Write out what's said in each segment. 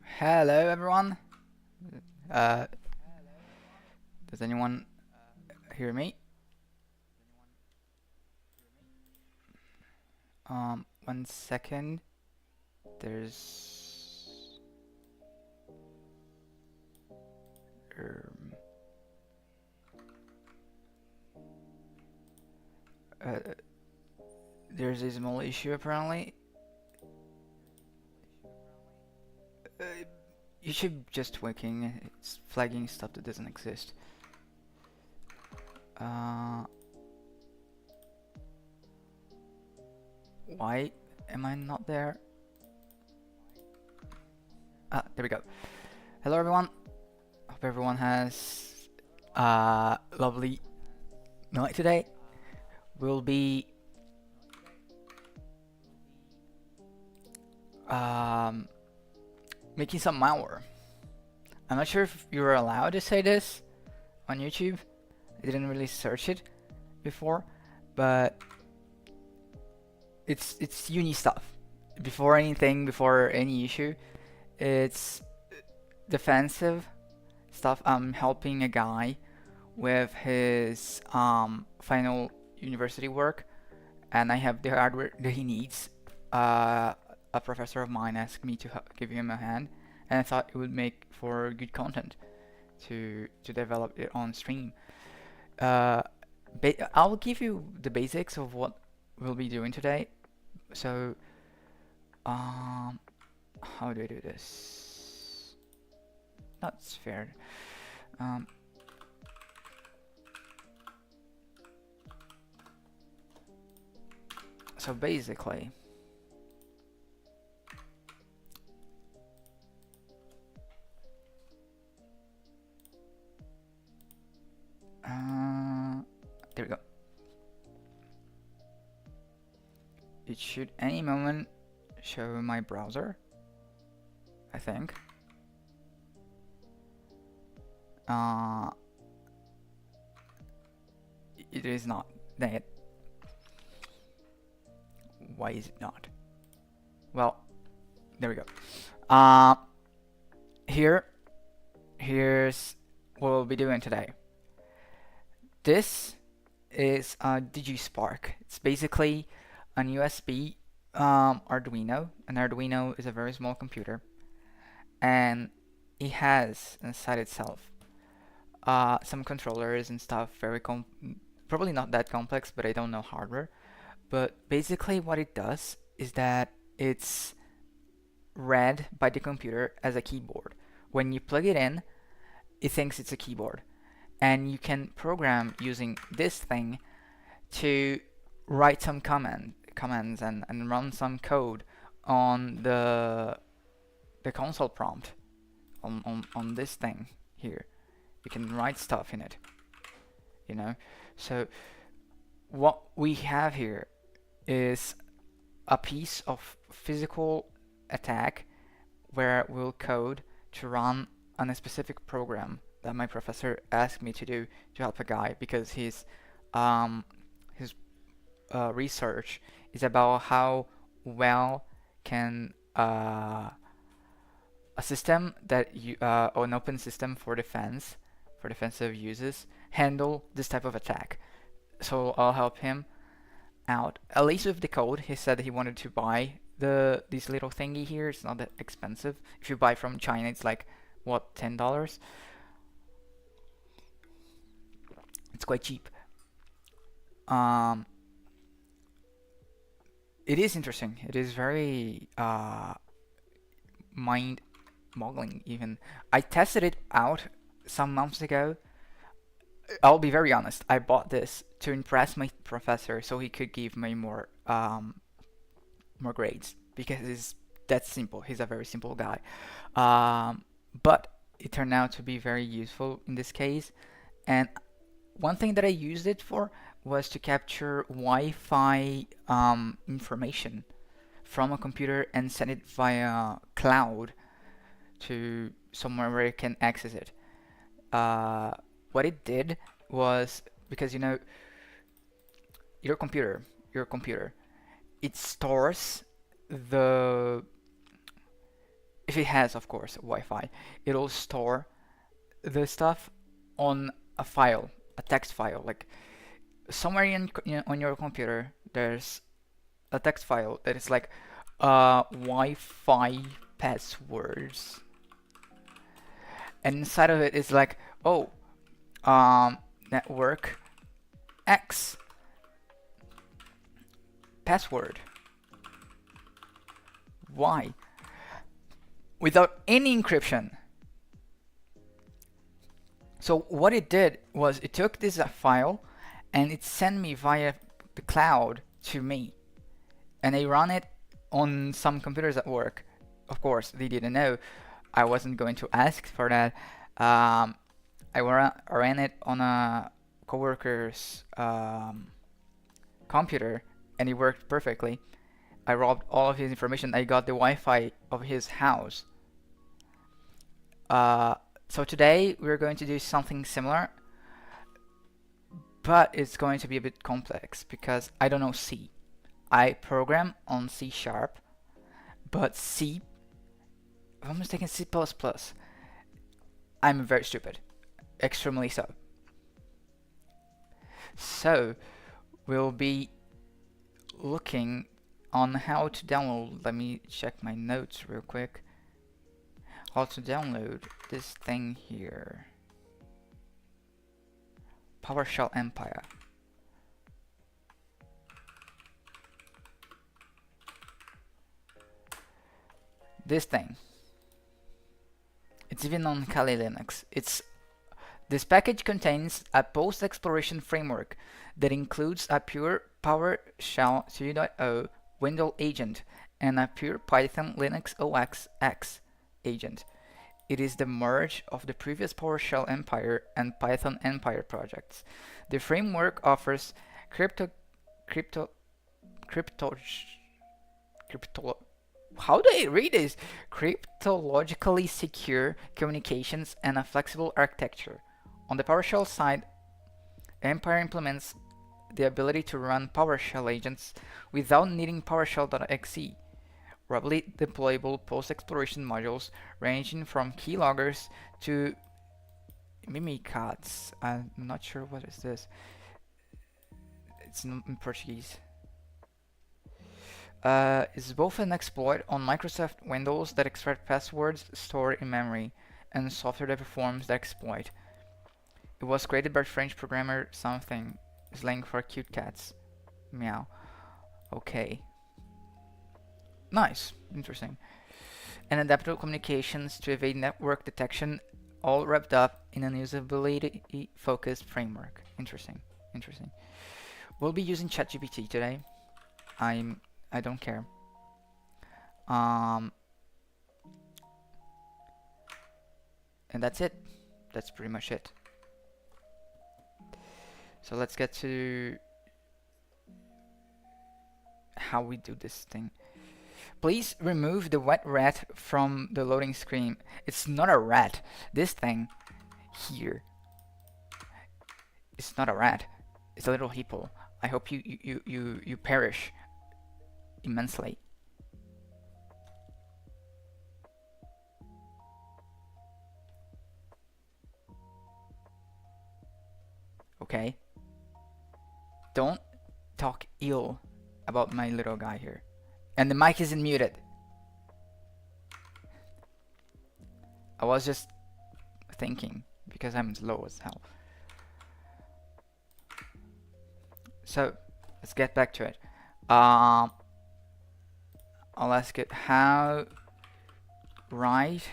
Hello, everyone. Uh, does anyone hear me? One second. There's um, uh, there's a small issue apparently. Uh, YouTube just working. It's flagging stuff that doesn't exist. Uh, why am I not there? Ah, there we go. Hello, everyone. Hope everyone has a lovely night today. We'll be um, making some malware. I'm not sure if you're allowed to say this on YouTube. I didn't really search it before, but it's uni stuff. Before anything, before any issue, it's defensive stuff. I'm helping a guy with his final university work, and I have the hardware that he needs. Uh, a professor of mine asked me to give him a hand, and I thought it would make for good content to develop it on stream. Uh, I'll give you the basics of what we'll be doing today. So, um, how do I do this? That's fair. Um, so basically, there we go. It should any moment show my browser, I think. Uh, it is not. Dang it. Why is it not? Well, there we go. Uh, here's what we'll be doing today. This is a DigiSpark. It's basically an USB Arduino. An Arduino is a very small computer, and it has inside itself some controllers and stuff. Probably not that complex, but I don't know hardware. But basically, what it does is that it's read by the computer as a keyboard. When you plug it in, it thinks it's a keyboard, and you can program using this thing to write some commands and run some code on the console prompt on this thing here. You can write stuff in it, you know. So what we have here is a piece of physical attack where we'll code to run on a specific program that my professor asked me to do to help a guy because his research is about how well can a system that or an open system for defensive uses handle this type of attack. So I'll help him out at least with the code. He said he wanted to buy this little thingy here. It's not that expensive. If you buy from China, it's like what, $10? It's quite cheap. Um, it is interesting. It is very mind-boggling even. I tested it out some months ago. I'll be very honest. I bought this to impress my professor so he could give me more grades because it's that simple. He's a very simple guy. But it turned out to be very useful in this case. And one thing that I used it for was to capture Wi-Fi information from a computer and send it via cloud to somewhere where I can access it. Uh, what it did was because your computer, it stores the if it has, of course, Wi-Fi, it'll store the stuff on a file, a text file. Like somewhere on your computer, there's a text file that is like Wi-Fi passwords, and inside of it is like, oh, network X password Y without any encryption. So what it did was it took this file and it sent me via the cloud to me, and I run it on some computers at work. Of course, they didn't know. I wasn't going to ask for that. I ran it on a coworker's computer, and it worked perfectly. I robbed all of his information. I got the Wi-Fi of his house. So today we're going to do something similar, but it's going to be a bit complex because I don't know C. I program on C#, but C, if I'm mistaken, C++. I'm very stupid, extremely so. So we'll be looking on how to download. Let me check my notes real quick. How to download this thing here. PowerShell Empire. This thing. It's even on Kali Linux. This package contains a post-exploration framework that includes a pure PowerShell 2.0 Windows agent and a pure Python Linux OS X agent. It is the merge of the previous PowerShell Empire and Python Empire projects. The framework offers how do I read this? Cryptologically secure communications and a flexible architecture. On the PowerShell side, Empire implements the ability to run PowerShell agents without needing PowerShell.exe. Rapidly deployable post-exploration modules ranging from keyloggers to mimikatz. I'm not sure what is this. It's in Portuguese. Is both an exploit on Microsoft Windows that extract passwords stored in memory and software that performs the exploit. It was created by French programmer something, slang for cute cats. Meow. Okay. Nice. Interesting. And adaptable communications to evade network detection, all wrapped up in an usability-focused framework. Interesting. Interesting. We'll be using ChatGPT today. I don't care. And that's it. That's pretty much it. So let's get to how we do this thing. Please remove the wet rat from the loading screen. It's not a rat. This thing here. It's not a rat. It's a little hippo. I hope you perish immensely. Okay? Don't talk ill about my little guy here. And the mic isn't muted. I was just thinking because I'm slow as hell. So let's get back to it. I'll ask it how write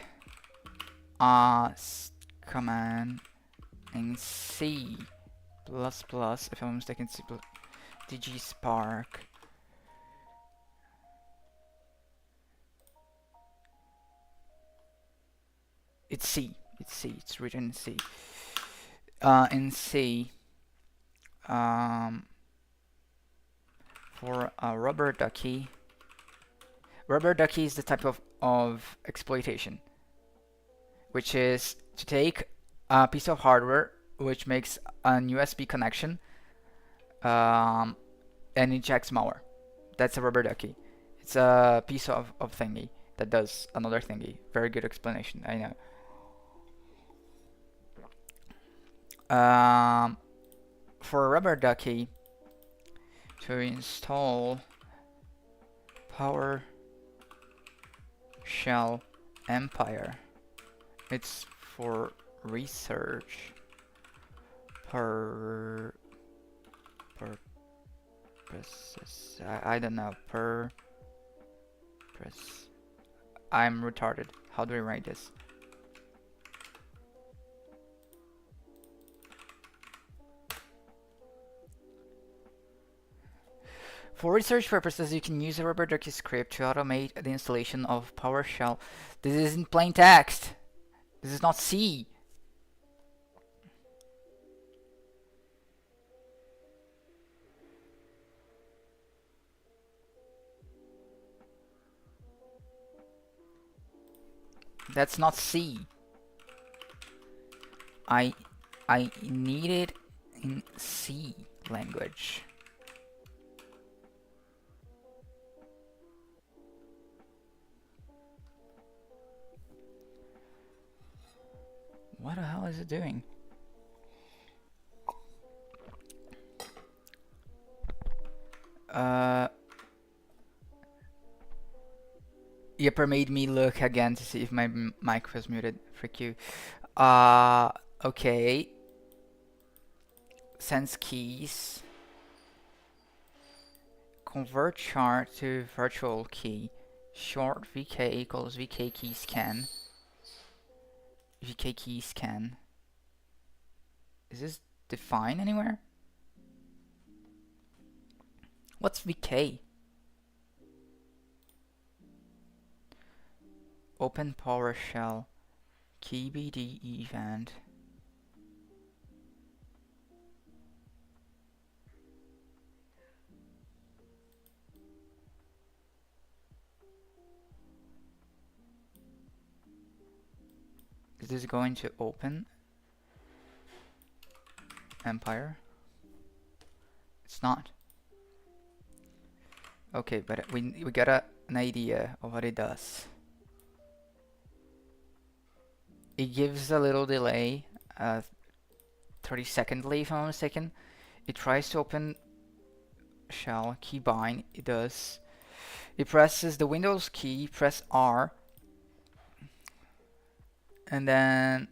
command in C++, if I'm mistaken, C++, DG Spark. It's C. It's C. It's written in C. In C, for a rubber ducky. Rubber ducky is the type of exploitation, which is to take a piece of hardware which makes an USB connection and injects malware. That's a rubber ducky. It's a piece of thingy, that does another thingy. Very good explanation, I know. For a rubber ducky, to install PowerShell Empire, it's for research purposes. I don't know. I'm retarded. How do I write this? For research purposes, you can use a rubber ducky script to automate the installation of PowerShell. This isn't plain text. This is not C. That's not C. I need it in C language. What the hell is it doing? Yipper made me look again to see if my mic was muted. Frick you. Okay. Sense keys. Convert chart to virtual key. Short VK equals VK key scan. VK key scan. Is this defined anywhere? What's VK? Open PowerShell. KeyBD event. Is this going to open Empire? It's not. Okay, but we got an idea of what it does. It gives a little delay, 30-second delay if I'm not mistaken. It tries to open shell, keybind, it does. It presses the Windows key, press R, and then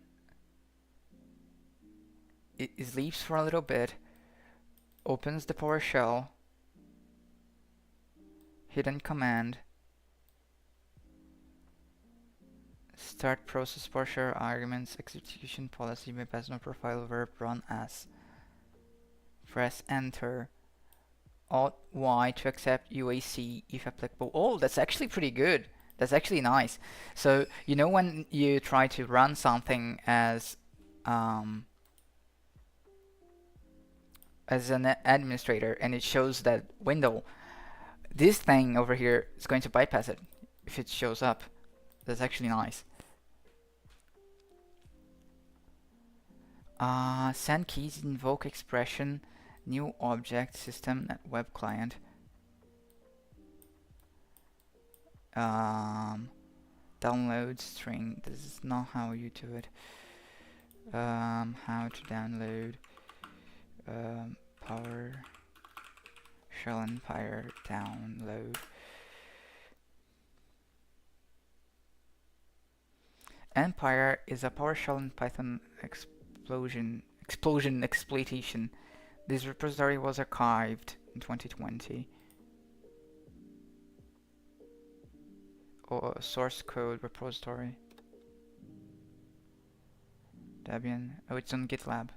it sleeps for a little bit, opens the PowerShell, hidden command, start process PowerShell arguments, execution policy, my personal profile, verb, run as. Press enter. Alt Y to accept UAC if applicable. Oh, that's actually pretty good. That's actually nice. So, you know when you try to run something as an administrator and it shows that window, this thing over here is going to bypass it if it shows up. That's actually nice. Send keys, invoke expression, new object, system, web client. Download string. This is not how you do it. How to download PowerShell Empire download. Empire is a PowerShell and Python explosion exploitation. This repository was archived in 2020. Or source code repository. Debian. Oh, it's on GitLab.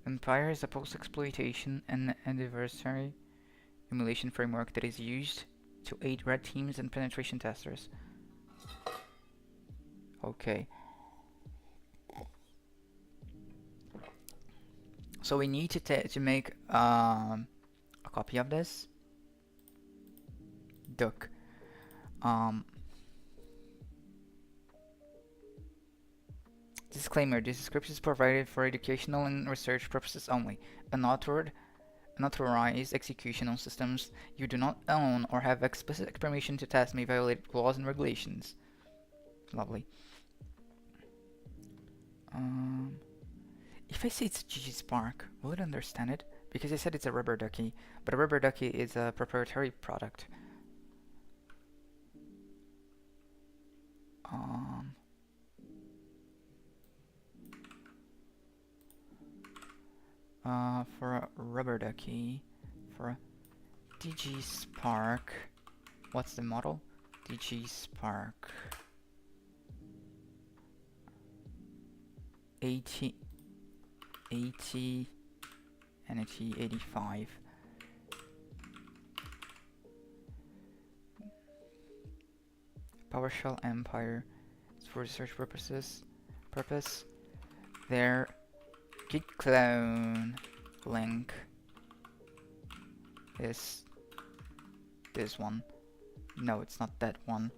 Empire is a post-exploitation and adversary emulation framework that is used to aid red teams and penetration testers. Okay. So we need to make a copy of this. Duck. Disclaimer: this script is provided for educational and research purposes only. Unauthored unauthorized execution on systems you do not own or have explicit permission to test may violate laws and regulations. Lovely. Um, if I say it's ggSpark, will it understand it? Because I said it's a rubber ducky, but a rubber ducky is a proprietary product. Um, for a rubber ducky, for a ggSpark, what's the model? ggSpark 80 and a T85. PowerShell Empire is for research purpose. Their git clone link is this one. No, it's not that one.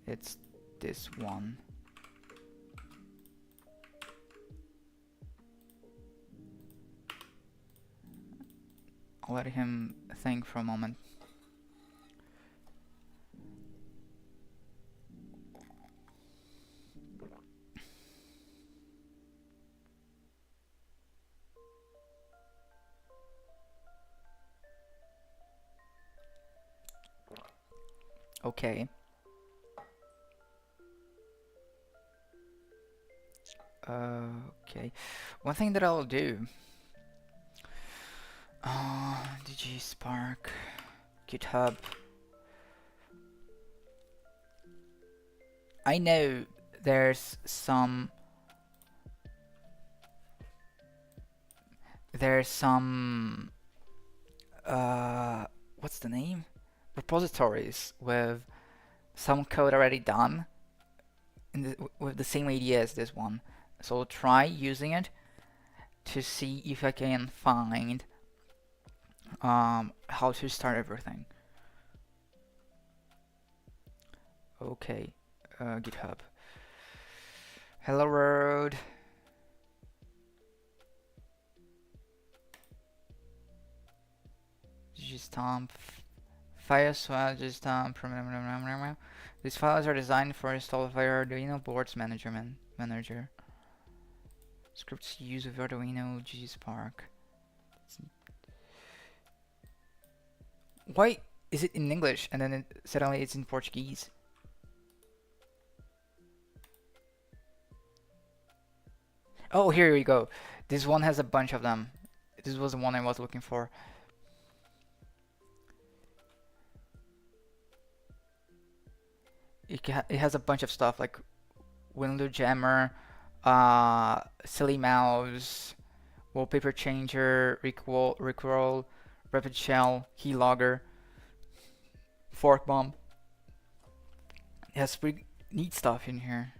It's this one. I'll let him think for a moment. Okay. Okay. One thing that I'll do. ggSpark, GitHub. I know there's some what's the name? Repositories with some code already done with the same idea as this one. So I'll try using it to see if I can find how to start everything. Okay, GitHub. Hello world. gstomp files file gstomp. These files are designed for install via Arduino boards manager. Scripts use of Arduino gspark. Why is it in English and then suddenly it's in Portuguese? Oh, here we go. This one has a bunch of them. This was the one I was looking for. It has a bunch of stuff like window jammer, silly mouse, wallpaper changer, rickroll, rapid shell, keylogger, fork bomb. It has pretty neat stuff in here.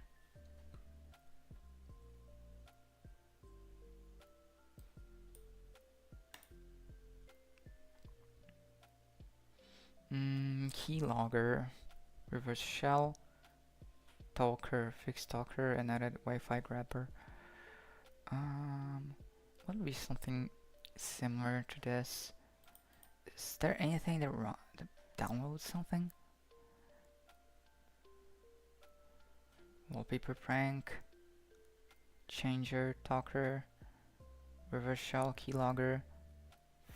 Keylogger, reverse shell, talker, fixed talker, and added Wi-Fi grabber. What would be something similar to this? Is there anything that downloads something? Wallpaper prank, changer, talker, reverse shell, keylogger,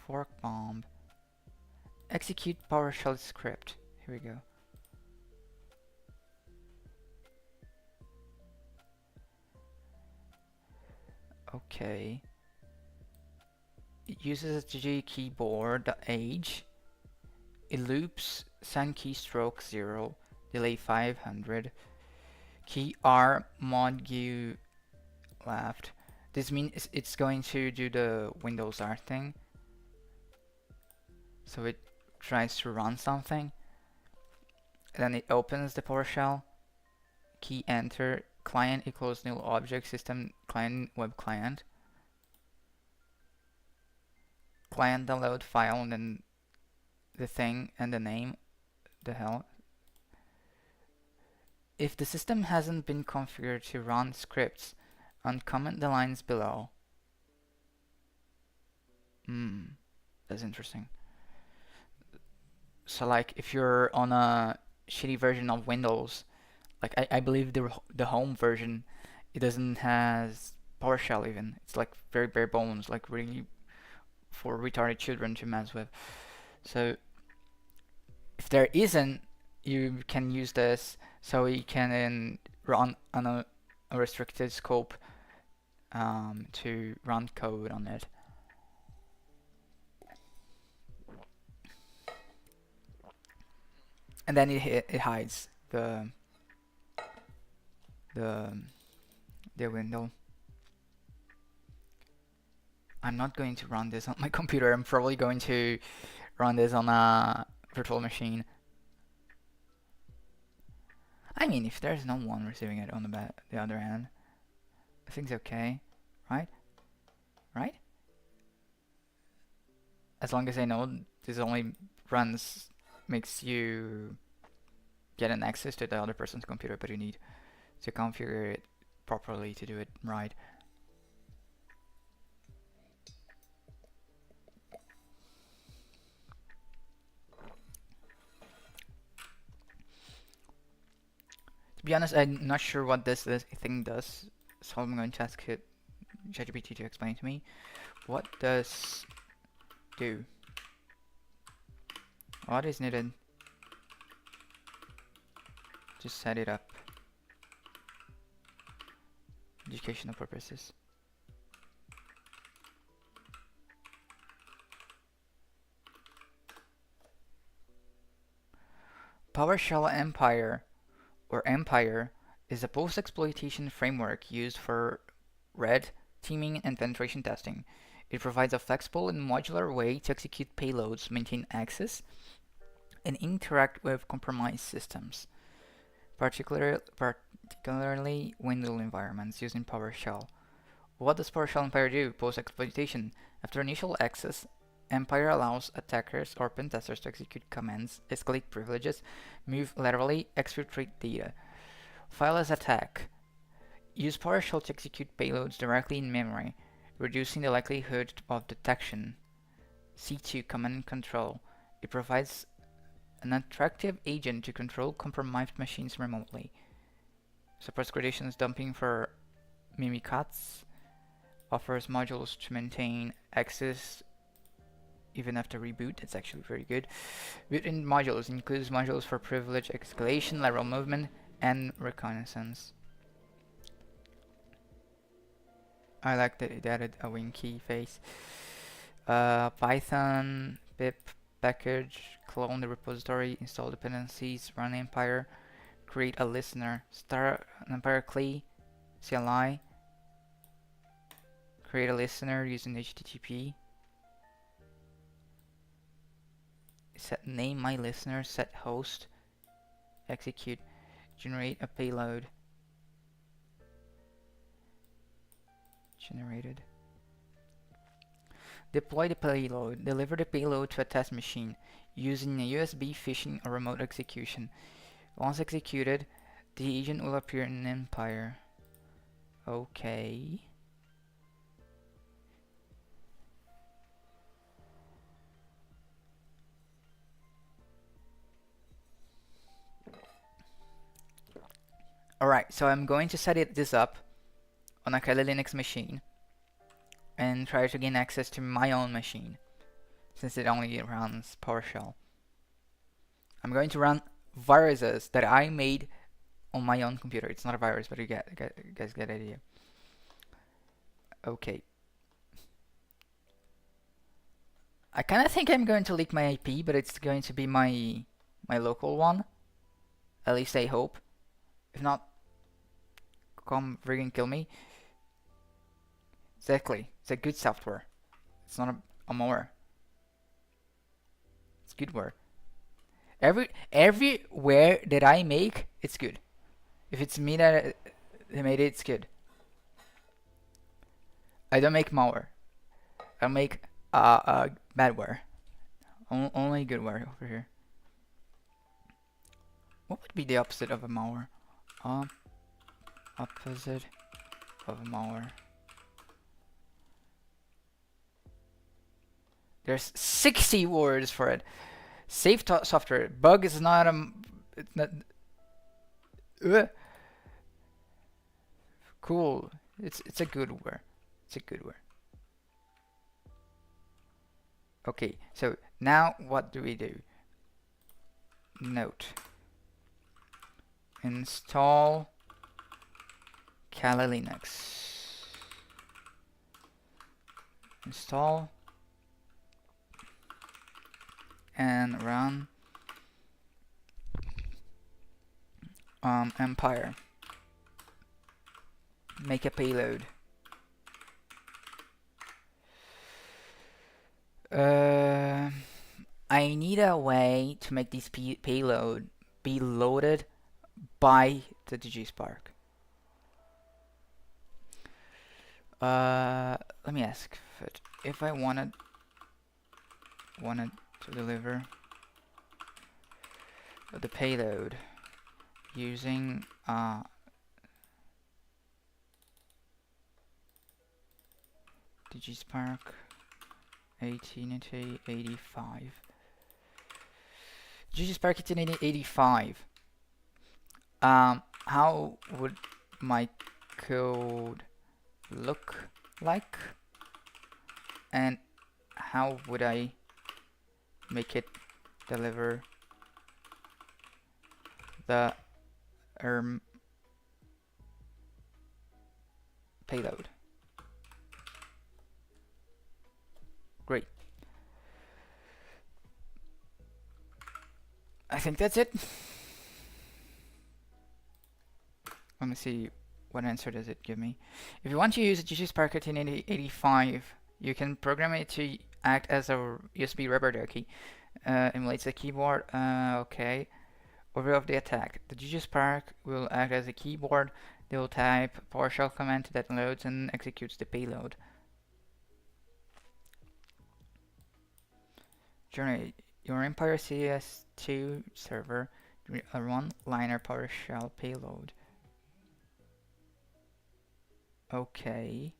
fork bomb, execute PowerShell script. Here we go. Okay. It uses a G keyboard age. It loops send keystroke 0, delay 500, key R mod Q left. This means it's going to do the Windows R thing. So it tries to run something. And then it opens the PowerShell. Key enter, client equals new object, system client web client. Client download file and then the thing and the name, the hell. If the system hasn't been configured to run scripts, uncomment the lines below. That's interesting. So like if you're on a shitty version of Windows, like I believe the home version, it doesn't has PowerShell even. It's like very bare bones, like really for retarded children to mess with. So if there isn't, you can use this so you can run on a restricted scope to run code on it. And then it hides the the window. I'm not going to run this on my computer. I'm probably going to run this on a virtual machine. I mean, if there's no one receiving it on the other end, I think it's okay, right? Right? As long as I know this only runs, makes you get an access to the other person's computer, but you need to configure it properly to do it right. To be honest, I'm not sure what this thing does, so I'm going to ask it ChatGPT to explain to me. What does do? What is needed to set it up? Educational purposes. PowerShell Empire, or Empire, is a post-exploitation framework used for red teaming and penetration testing. It provides a flexible and modular way to execute payloads, maintain access, and interact with compromised systems, particularly Windows environments using PowerShell. What does PowerShell Empire do? Post-exploitation. After initial access, Empire allows attackers or pen testers to execute commands, escalate privileges, move laterally, exfiltrate data. Fileless attack. Use PowerShell to execute payloads directly in memory, reducing the likelihood of detection. C2 Command and Control. It provides an attractive agent to control compromised machines remotely. Supports gradations dumping for Mimikatz. Offers modules to maintain access even after reboot. That's actually very good. Built-in modules includes modules for privilege escalation, lateral movement, and reconnaissance. I like that it added a winky face. Python, pip, package, clone the repository, install dependencies, run Empire, create a listener, start an Empire CLI, create a listener using HTTP, set name my listener, set host, execute, generate a payload, generated. Deploy the payload. Deliver the payload to a test machine using a USB phishing or remote execution. Once executed, the agent will appear in Empire. Okay. Alright, so I'm going to set this up on a Kali Linux machine and try to gain access to my own machine since it only runs PowerShell. I'm going to run viruses that I made on my own computer. It's not a virus, but you guys get the idea. Okay. I kind of think I'm going to leak my IP, but it's going to be my local one. At least I hope. If not, come friggin' kill me. Exactly. It's a good software. It's not a malware. It's Goodware. Everywhere that I make, it's good. If it's me that made it, it's good. I don't make malware. I make badware. Only goodware over here. What would be the opposite of a malware? Opposite of a malware. There's 60 words for it. Safe software. Bug is not a. It's not. Cool. It's a Goodware. It's a Goodware. Okay. So now what do we do? Note. Install Kali Linux. Install and run Empire. Make a payload. I need a way to make this payload be loaded by the DigiSpark. Let me ask if I wanted to deliver the payload using DigiSpark 1885. DigiSpark 1885. How would my code look like, and how would I make it deliver the payload? Great. I think that's it. Let me see what answer does it give me. If you want to use DigiSpark 1885, you can program it to act as a USB rubber ducky. Emulates the keyboard. Okay. Overview of the attack. The DigiSpark will act as a keyboard. They will type PowerShell command that loads and executes the payload. Generate your Empire CS2 server, a one-liner PowerShell payload. Okay.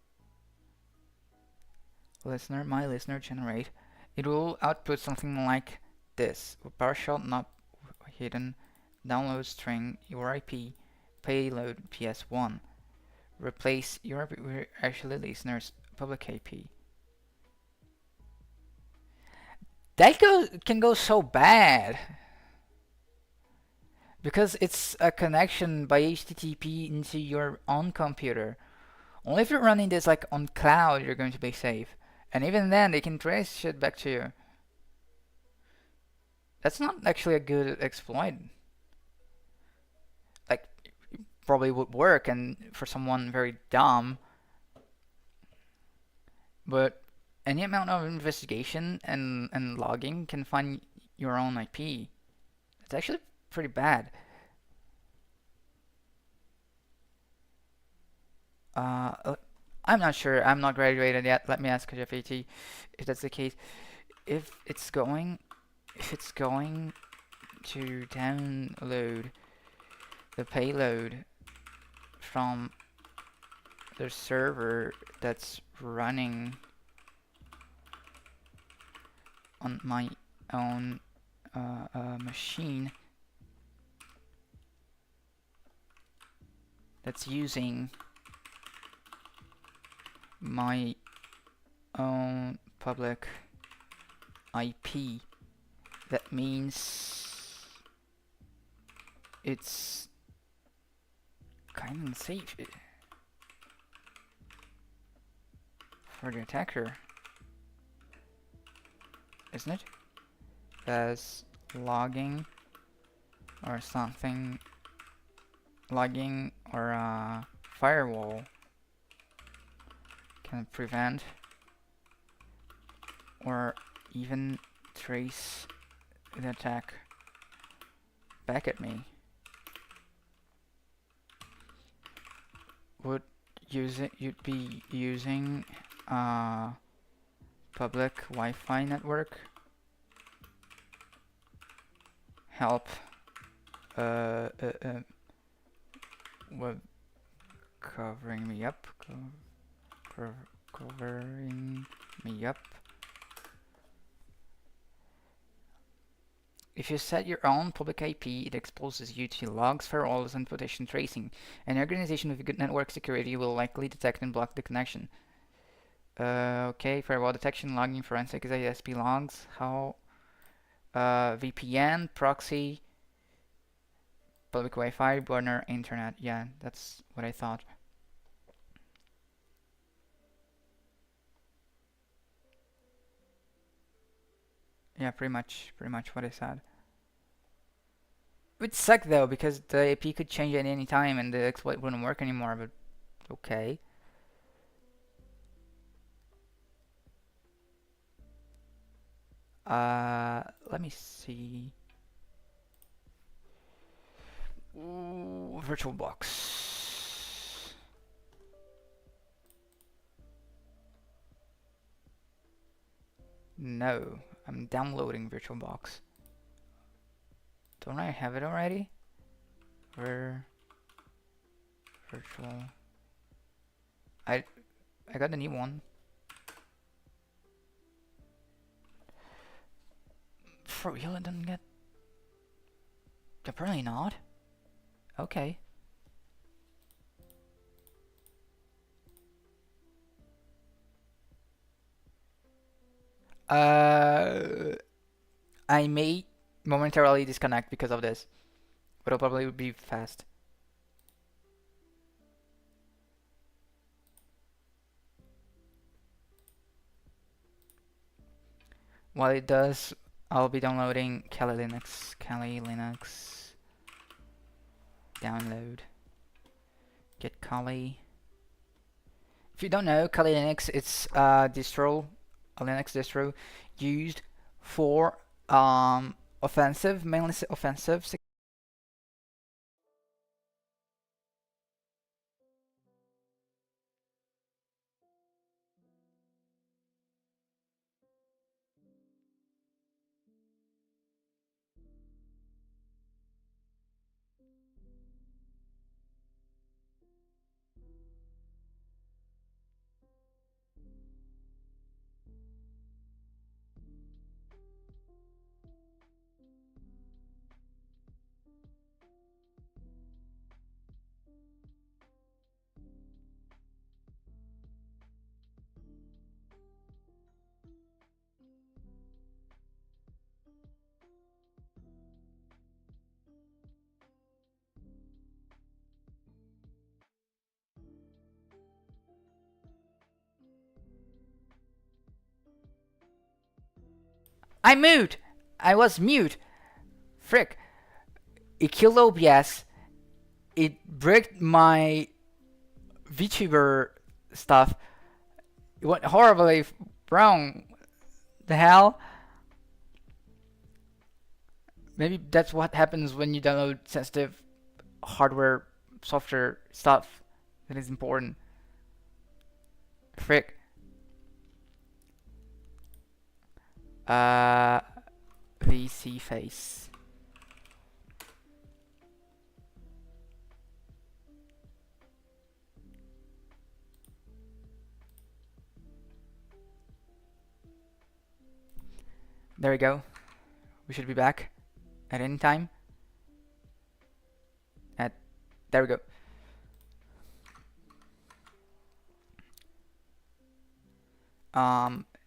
My listener generate. It will output something like this. With PowerShell not hidden, download string your IP, payload PS1. Replace your IP with actually listener's public IP. That can go so bad because it's a connection by HTTP into your own computer. Only if you're running this like on cloud, you're going to be safe. And even then, they can trace shit back to you. That's not actually a good exploit. Like, probably would work and for someone very dumb. But any amount of investigation and logging can find your own IP. It's actually pretty bad. I'm not sure. I'm not graduated yet. Let me ask GPT if that's the case. If it's going to download the payload from the server that's running on my own machine that's using my own public IP, that means it's kind of unsafe for the attacker, isn't it? As logging or something, logging or a firewall can prevent or even trace the attack back at me. You'd be using a public Wi-Fi network. Help web covering me up. Covering me up. If you set your own public IP, it exposes you to logs, firewalls, and potential tracing. An organization with good network security will likely detect and block the connection. Okay, firewall detection, logging, forensic, ISP logs, how VPN, proxy, public Wi-Fi, burner, internet. Yeah, that's what I thought. Yeah, pretty much what I said. It would suck though, because the AP could change at any time and the exploit wouldn't work anymore, but okay. Let me see. Ooh, VirtualBox. No, I'm downloading VirtualBox. Don't I have it already? Where? Virtual. I got a new one. For real, it doesn't get. Apparently not. Okay. I may momentarily disconnect because of this, but it'll probably be fast. While it does, I'll be downloading Kali Linux. Kali Linux. Download. Get Kali. If you don't know, Kali Linux, it's a distro, a Linux distro used for offensive, mainly offensive. I mute. I was mute. Frick. It killed OBS. It bricked my VTuber stuff. It went horribly wrong. The hell? Maybe that's what happens when you download sensitive hardware, software stuff that is important. Frick. Uh, VC face. There we go. We should be back at any time. There we go.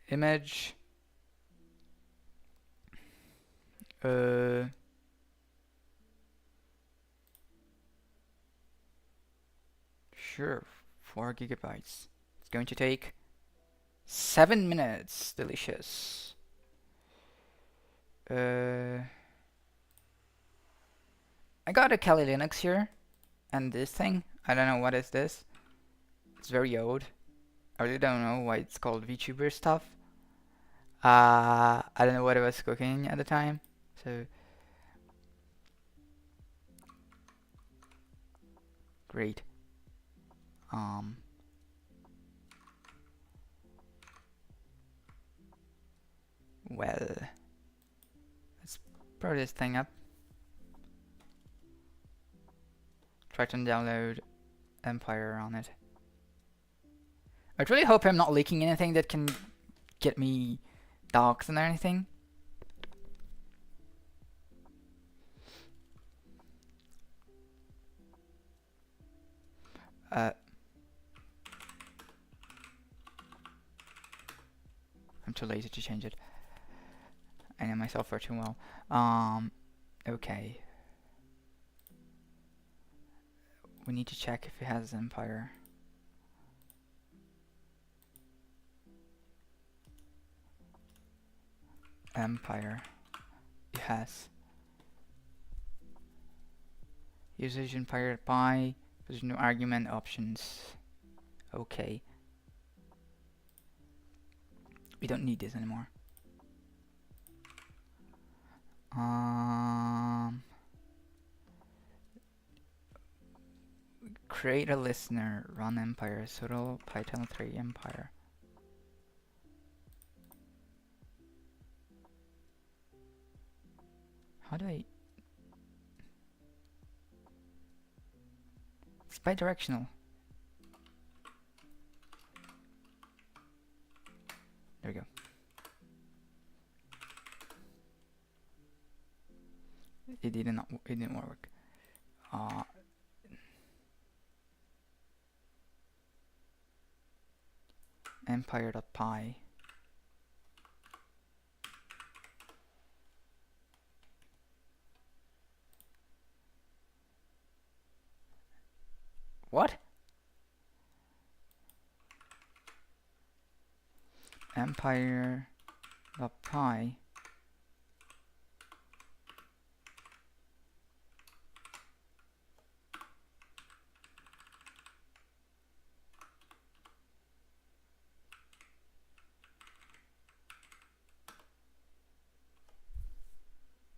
Image. Sure, 4 gigabytes. It's going to take 7 minutes. Delicious. I got a Kali Linux here, and this thing. I don't know what is this. It's very old. I really don't know why it's called VTuber stuff. I don't know what I was cooking at the time, so great. Well, let's power this thing up. Try to download Empire on it. I really hope I'm not leaking anything that can get me doxed and anything. Uh, I'm too lazy to change it. I know my software too well. Okay. We need to check if it has Empire. Empire. It has. Usage Empire Pi. There's no argument options. Okay. We don't need this anymore. Create a listener. Run Empire. Total Python 3 Empire. How do I? It's bidirectional. There we go. It didn't work. Empire.py. What? Empire.py.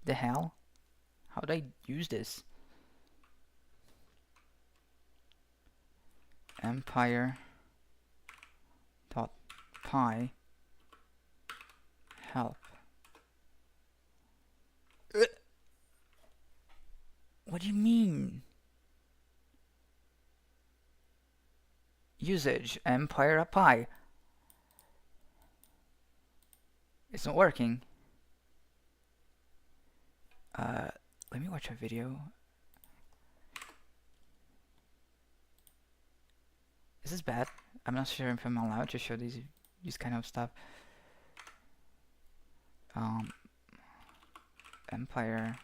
The hell? How do I use this? Empire.py help. What do you mean? Usage Empire.py. It's not working. Let me watch a video. Is this bad? I'm not sure if I'm allowed to show these kind of stuff. Empire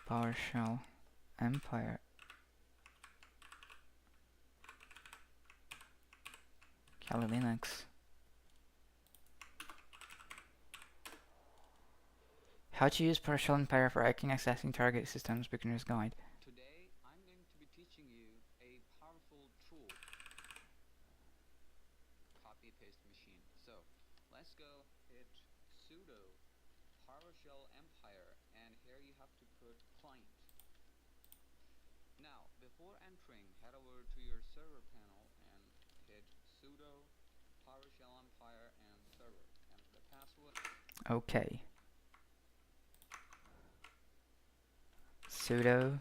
PowerShell Empire Kali Linux. How to use PowerShell Empire for hacking accessing target systems beginner's guide. Today I'm going to be teaching you a powerful tool. Copy paste machine. So let's go hit sudo PowerShell Empire, and here you have to put client. Now before entering, head over to your server panel and hit sudo PowerShell Empire and server. Enter the password. Okay. Sudo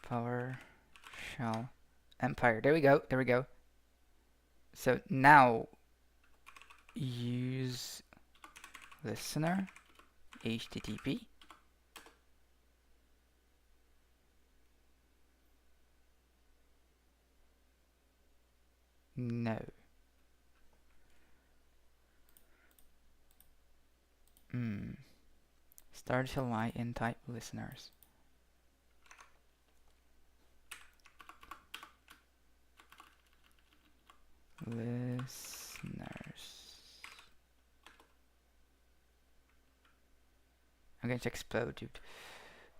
PowerShell Empire. There we go. There we go. So now use listener HTTP. No. Start to lie in type listeners. I'm going to explode, dude.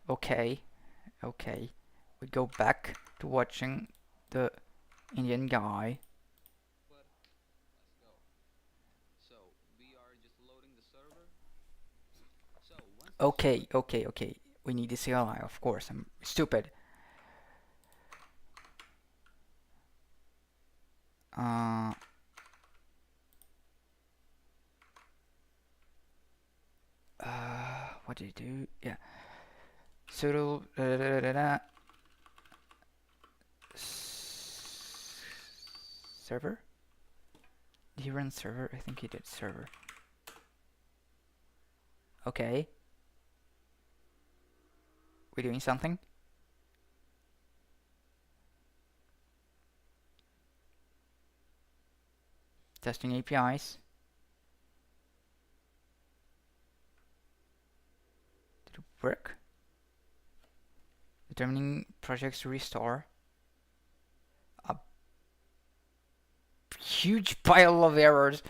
Okay. Okay. We go back to watching the Indian guy. Let's go. So we are just loading the server. So once Okay, okay, okay. We need the CLI, of course. I'm stupid. What did you do? Yeah. Sudo server? Did he run server? I think he did server. Okay. We're doing something. Testing APIs. Did it work? Determining projects to restore. A huge pile of errors.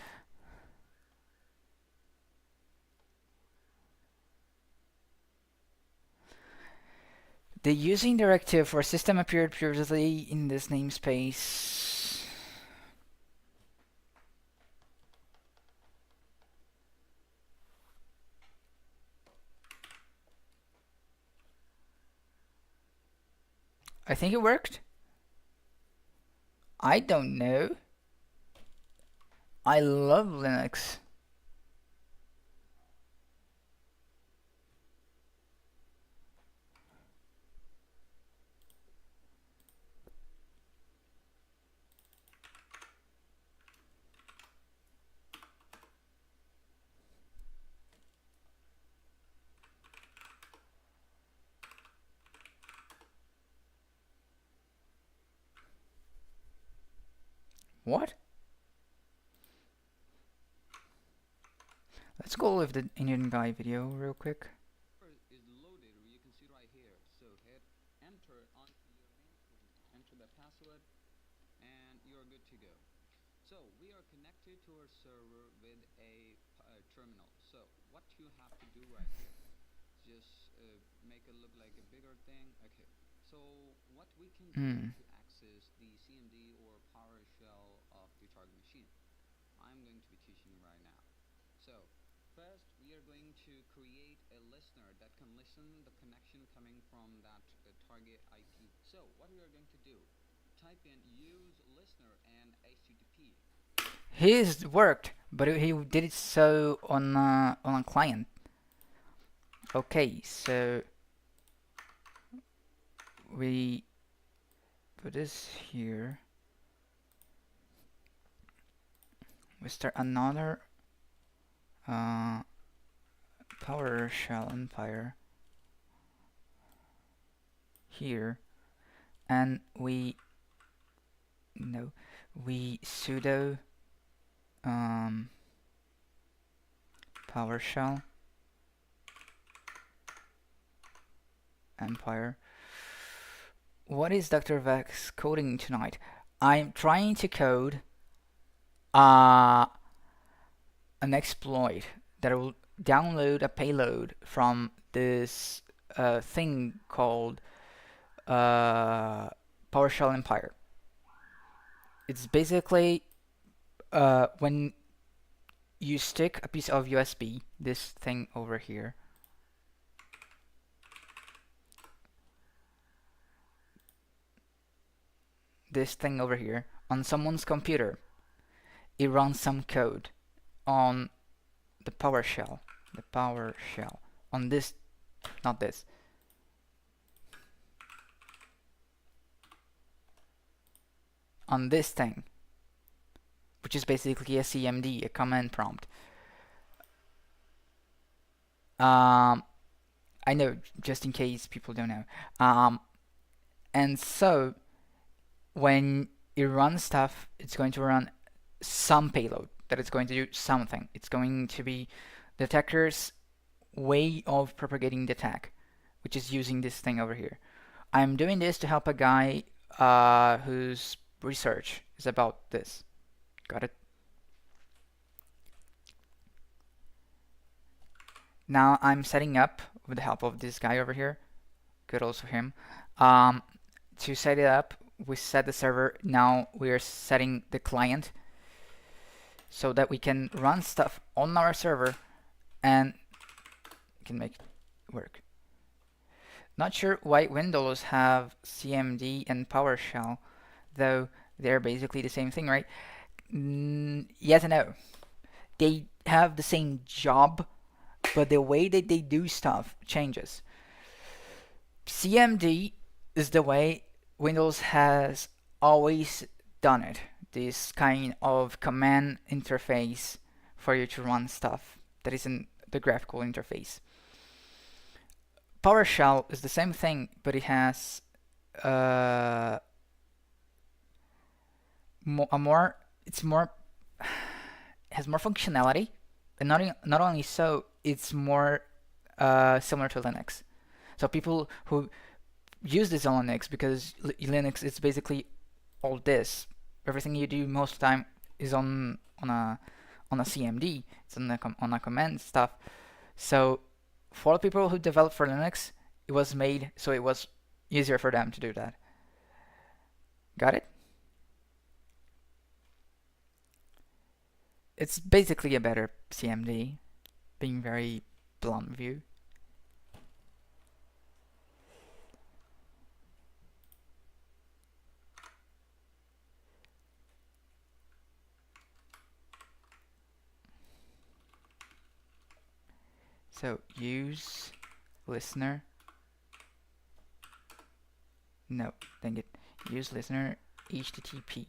The using directive for system appeared previously in this namespace. I think it worked. I don't know. I love Linux. What? Let's go with the Indian guy video real quick. Is loaded, you can see right here. So hit enter onto your main screen, enter the password, and you're good to go. So we are connected to our server with a terminal. So what you have to do right here, just make it look like a bigger thing. Okay. So what we can do to access the CMD or PowerShell of the target machine, I'm going to be teaching you right now. So first, we are going to create a listener that can listen the connection coming from that target IP. So what we are going to do, type in use listener and HTTP. His worked, but he did it so on a client. Okay, so we put this here. We start another PowerShell Empire here, and we sudo PowerShell Empire. What is Dr. Vex coding tonight? I'm trying to code an exploit that will download a payload from this thing called PowerShell Empire. It's basically when you stick a piece of USB, this thing over here, on someone's computer, it runs some code on the PowerShell, on this, not this, on this thing, which is basically a CMD, a command prompt. I know, just in case people don't know. And so when it runs stuff, it's going to run some payload that it's going to do something. It's going to be the attacker's way of propagating the attack, which is using this thing over here. I'm doing this to help a guy whose research is about this. Got it? Now I'm setting up with the help of this guy over here. Good also him. To set it up, we set the server. Now we are setting the client so that we can run stuff on our server and can make it work. Not sure why Windows have CMD and PowerShell, though they're basically the same thing, right? Yes and no. They have the same job, but the way that they do stuff changes. CMD is the way Windows has always done it. This kind of command interface for you to run stuff that isn't the graphical interface. PowerShell is the same thing, but it has uh, a more it's more has more functionality, and not only so, it's more similar to Linux. So people who use this on Linux, because Linux is basically all this. Everything you do most of the time is on a CMD. It's on a command stuff. So for the people who develop for Linux, it was made so it was easier for them to do that. Got it? It's basically a better CMD, being very blunt with you. So use listener. No, dang it. Use listener HTTP.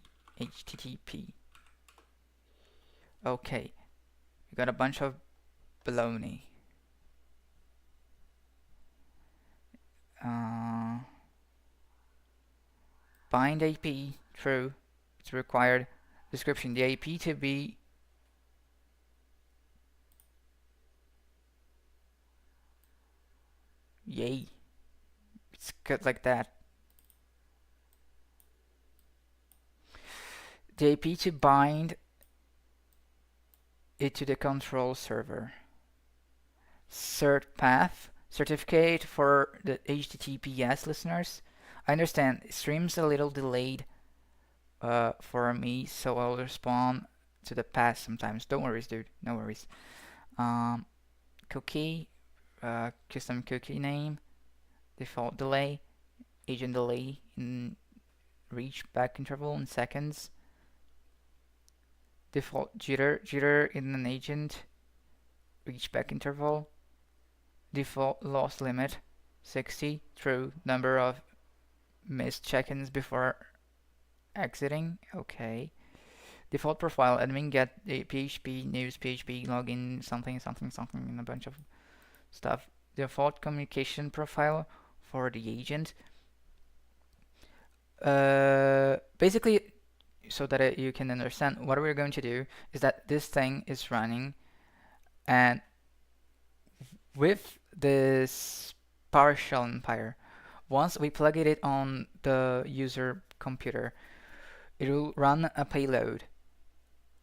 Okay, we got a bunch of baloney. Uh, bind AP, true. It's required. Description, the AP to be yay. It's good like that. The AP to bind it to the control server. Cert path certificate for the HTTPS listeners. I understand stream's a little delayed for me, so I'll respond to the path sometimes. Don't worry, dude. No worries. Um, cookie, custom cookie name, default delay, agent delay in reach back interval in seconds, default jitter in an agent, reach back interval, default loss limit 60, true, number of missed check-ins before exiting, okay. Default profile, admin get a PHP, news PHP, login, something, something, something, and a bunch of stuff. Default communication profile for the agent. Basically, so that you can understand what we're going to do is that this thing is running, and with this PowerShell Empire, once we plug it on the user computer, it will run a payload,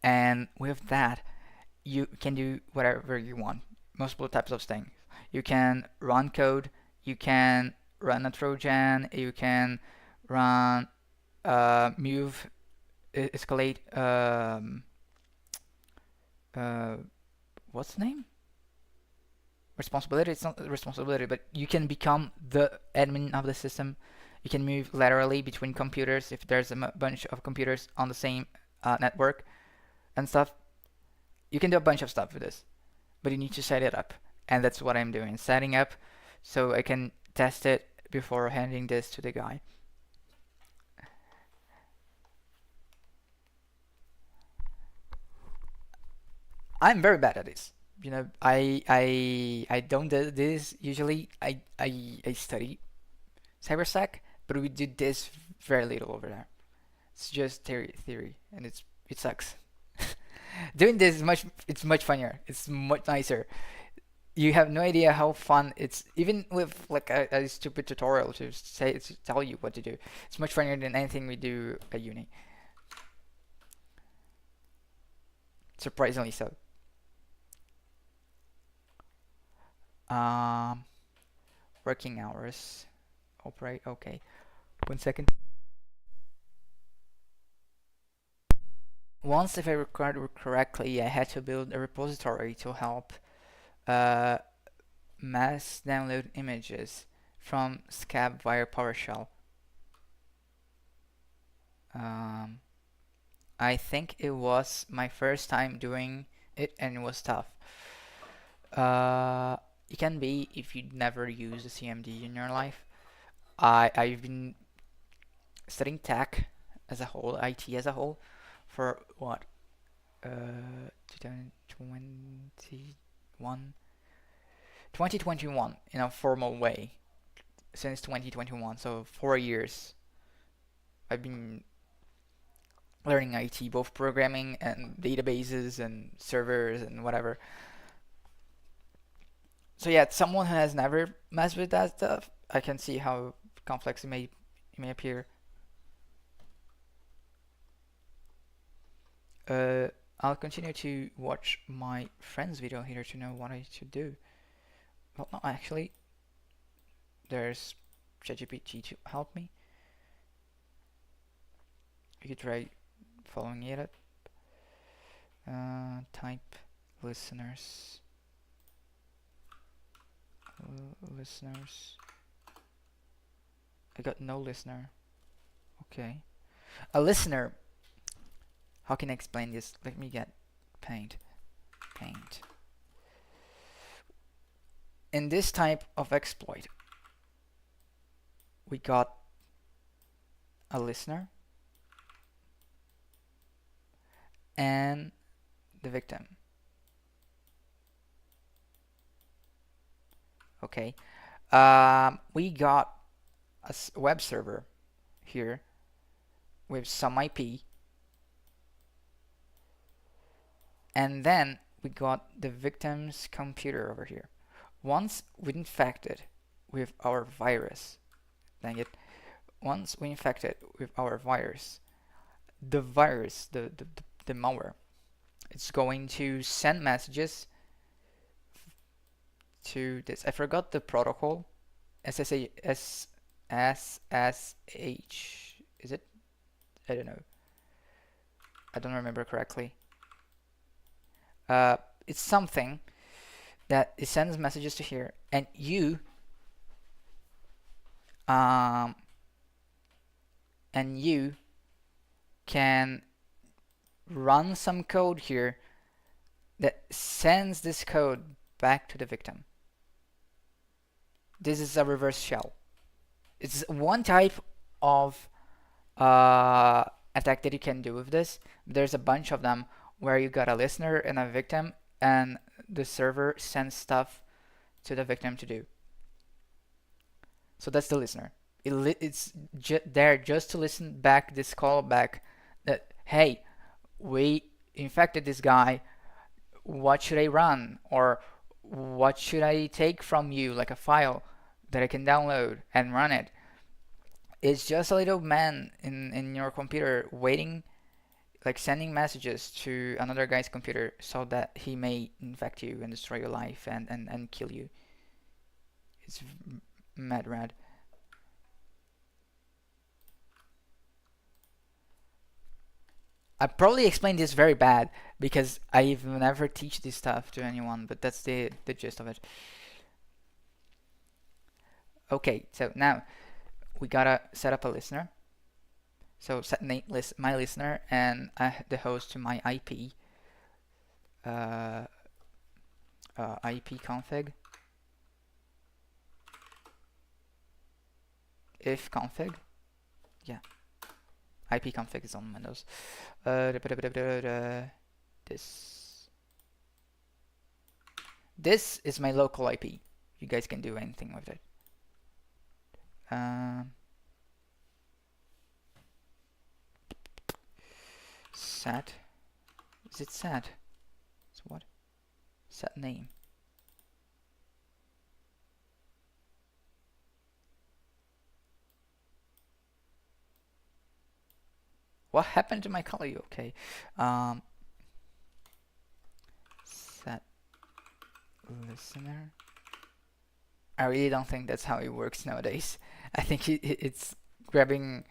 and with that, you can do whatever you want, multiple types of things. You can run code, you can run a Trojan, you can run move, escalate, uh, what's the name? Responsibility. It's not responsibility, but you can become the admin of the system. You can move laterally between computers if there's a bunch of computers on the same network and stuff. You can do a bunch of stuff with this, but you need to set it up, and that's what I'm doing, setting up so I can test it before handing this to the guy. I'm very bad at this. I don't do this usually. I study cybersec, but we do this very little over there. It's just theory, and it sucks. Doing this is much funnier. It's much nicer. You have no idea how fun it's, even with like a stupid tutorial to tell you what to do. It's much funnier than anything we do at uni. Surprisingly so. Um, working hours. Operate. Okay. 1 second. Once, if I recall correctly, I had to build a repository to help uh, mass download images from SCAP via PowerShell. Um, I think it was my first time doing it, and it was tough. Uh, it can be if you never use a CMD in your life. I've been studying tech as a whole, IT as a whole, for what, 2021. 2021 in a formal way since 2021. So 4 years I've been learning IT, both programming and databases and servers and whatever. So yeah, someone who has never messed with that stuff, I can see how complex it may appear. Uh, I'll continue to watch my friend's video here to know what I should do. Well, no, actually, there's ChatGPT to help me. You could try following it up. Type listeners. Listeners. I got no listener. Okay. A listener. How can I explain this? Let me get paint. Paint. In this type of exploit, we got a listener and the victim. Okay. We got a web server here with some IP, and then we got the victim's computer over here. Once we infect it with our virus, dang it, once we infect it with our virus, the virus, the malware, it's going to send messages to this. I forgot the protocol. SSH. Is it? I don't know. I don't remember correctly. It's something that it sends messages to here, and um, you can run some code here that sends this code back to the victim. This is a reverse shell. It's one type of attack that you can do with this. There's a bunch of them where you got a listener and a victim, and the server sends stuff to the victim to do. So that's the listener. It's there just to listen back this call back that, hey, we infected this guy. What should I run? Or what should I take from you, like a file that I can download and run it? It's just a little man in your computer waiting, like sending messages to another guy's computer so that he may infect you and destroy your life and kill you. It's mad rad. I probably explained this very bad because I've never teach this stuff to anyone, but that's the gist of it. Okay, so now we gotta set up a listener. So set my listener and the host to my IP. IP config if config. Yeah, IP config is on Windows. This is my local IP. You guys can do anything with it. Set. Is it set? So what? Set name. What happened to my color? Okay. Set listener. I really don't think that's how it works nowadays. I think it's grabbing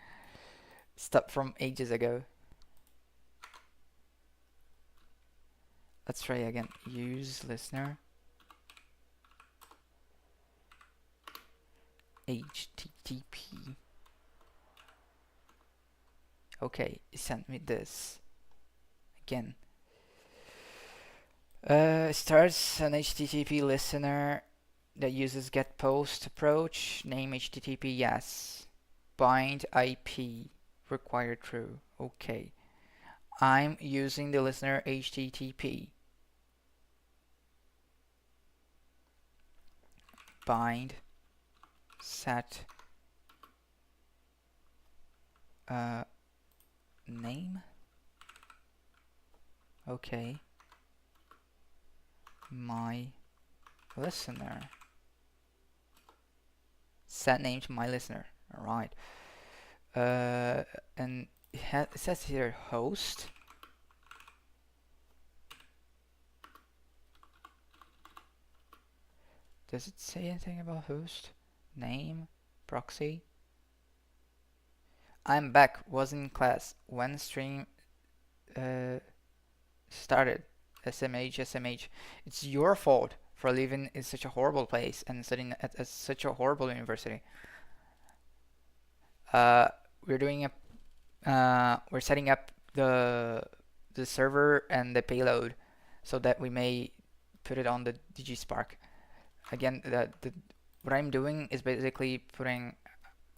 stuff from ages ago. Let's try again. Use listener. HTTP. Okay, it sent me this. Again. Starts an HTTP listener that uses get post approach. Name HTTP, yes. Bind IP, required true. Okay. I'm using the listener HTTP. bind set uh, name. Okay, my listener. Set name to my listener. All right. And it says here host. Does it say anything about host? Name, proxy. I'm back. Was in class when stream uh, started. SMH. It's your fault for living in such a horrible place and studying at such a horrible university. Uh, we're doing a we're setting up the server and the payload so that we may put it on the DigiSpark. Again, what I'm doing is basically putting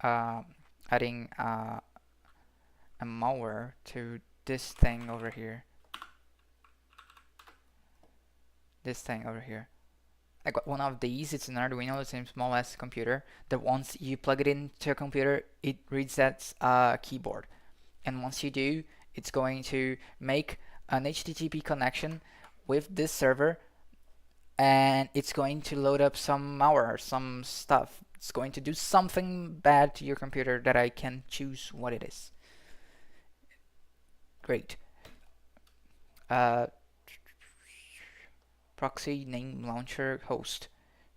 uh, adding a malware to this thing over here. This thing over here. I got one of these. It's an Arduino, the same small as computer. That once you plug it into a computer, it reads that keyboard. And once you do, it's going to make an HTTP connection with this server, and it's going to load up some malware, some stuff. It's going to do something bad to your computer that I can choose what it is. Great. Uh, proxy name launcher host.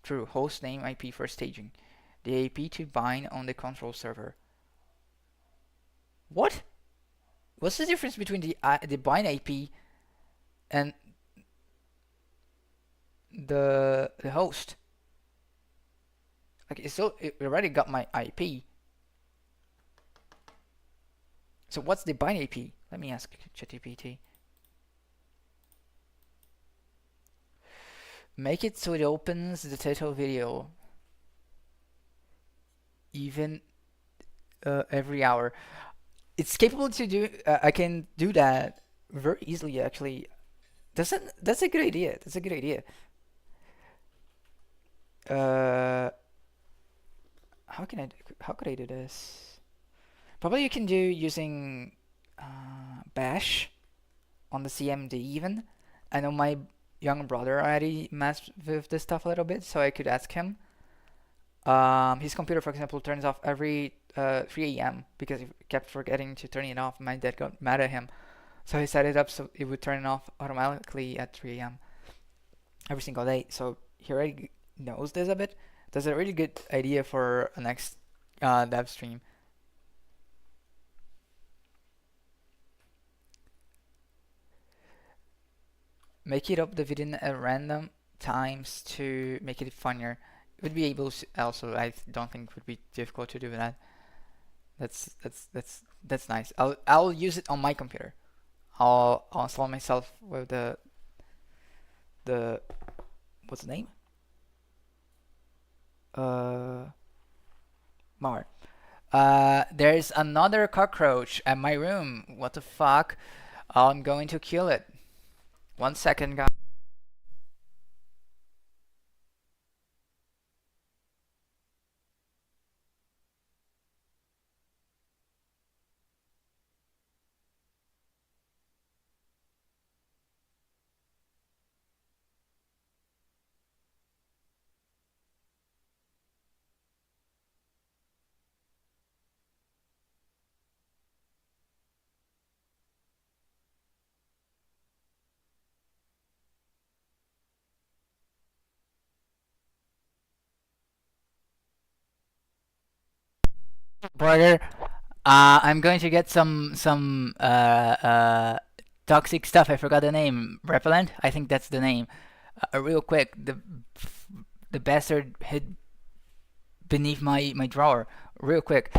True. Host name IP for staging. The IP to bind on the control server. What? What's the difference between the bind IP and the host? Like it already got my IP. So what's the bind IP? Let me ask ChatGPT. Make it so it opens the title video even every hour. It's capable to do. I can do that very easily. Actually, that's a good idea. That's a good idea. Uh, how can I? How could I do this? Probably you can do using Bash on the CMD even. I know my young brother already messed with this stuff a little bit, so I could ask him. His computer, for example, turns off every 3 a.m. because he kept forgetting to turn it off. My dad got mad at him, so he set it up so it would turn it off automatically at 3 a.m. every single day. So he already knows this a bit. That's a really good idea for a next dev stream. Make it up the video at random times to make it funnier. It would be able to also. I don't think it would be difficult to do that. That's nice. I'll use it on my computer. I'll install myself with the what's the name? Uh, Mar. There's another cockroach at my room. What the fuck? I'm going to kill it. 1 second, guys. Brother, I'm going to get some toxic stuff. I forgot the name. Repellent. I think that's the name. Real quick, the bastard hid beneath my drawer. Real quick.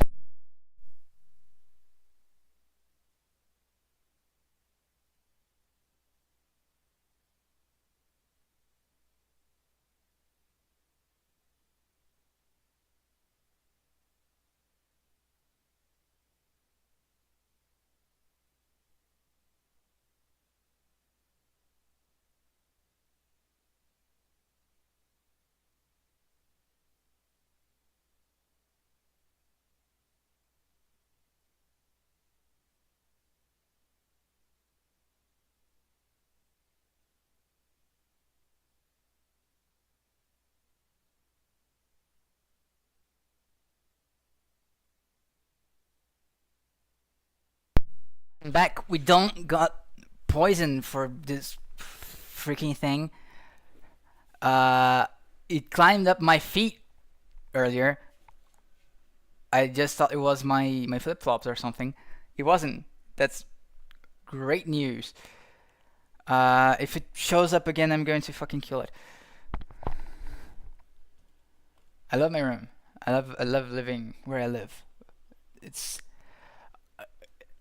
back, we don't got poison for this freaking thing. Uh, it climbed up my feet earlier. I just thought it was my flip flops or something. It wasn't. That's great news. If it shows up again, I'm going to fucking kill it. I love my room. I love living where I live. It's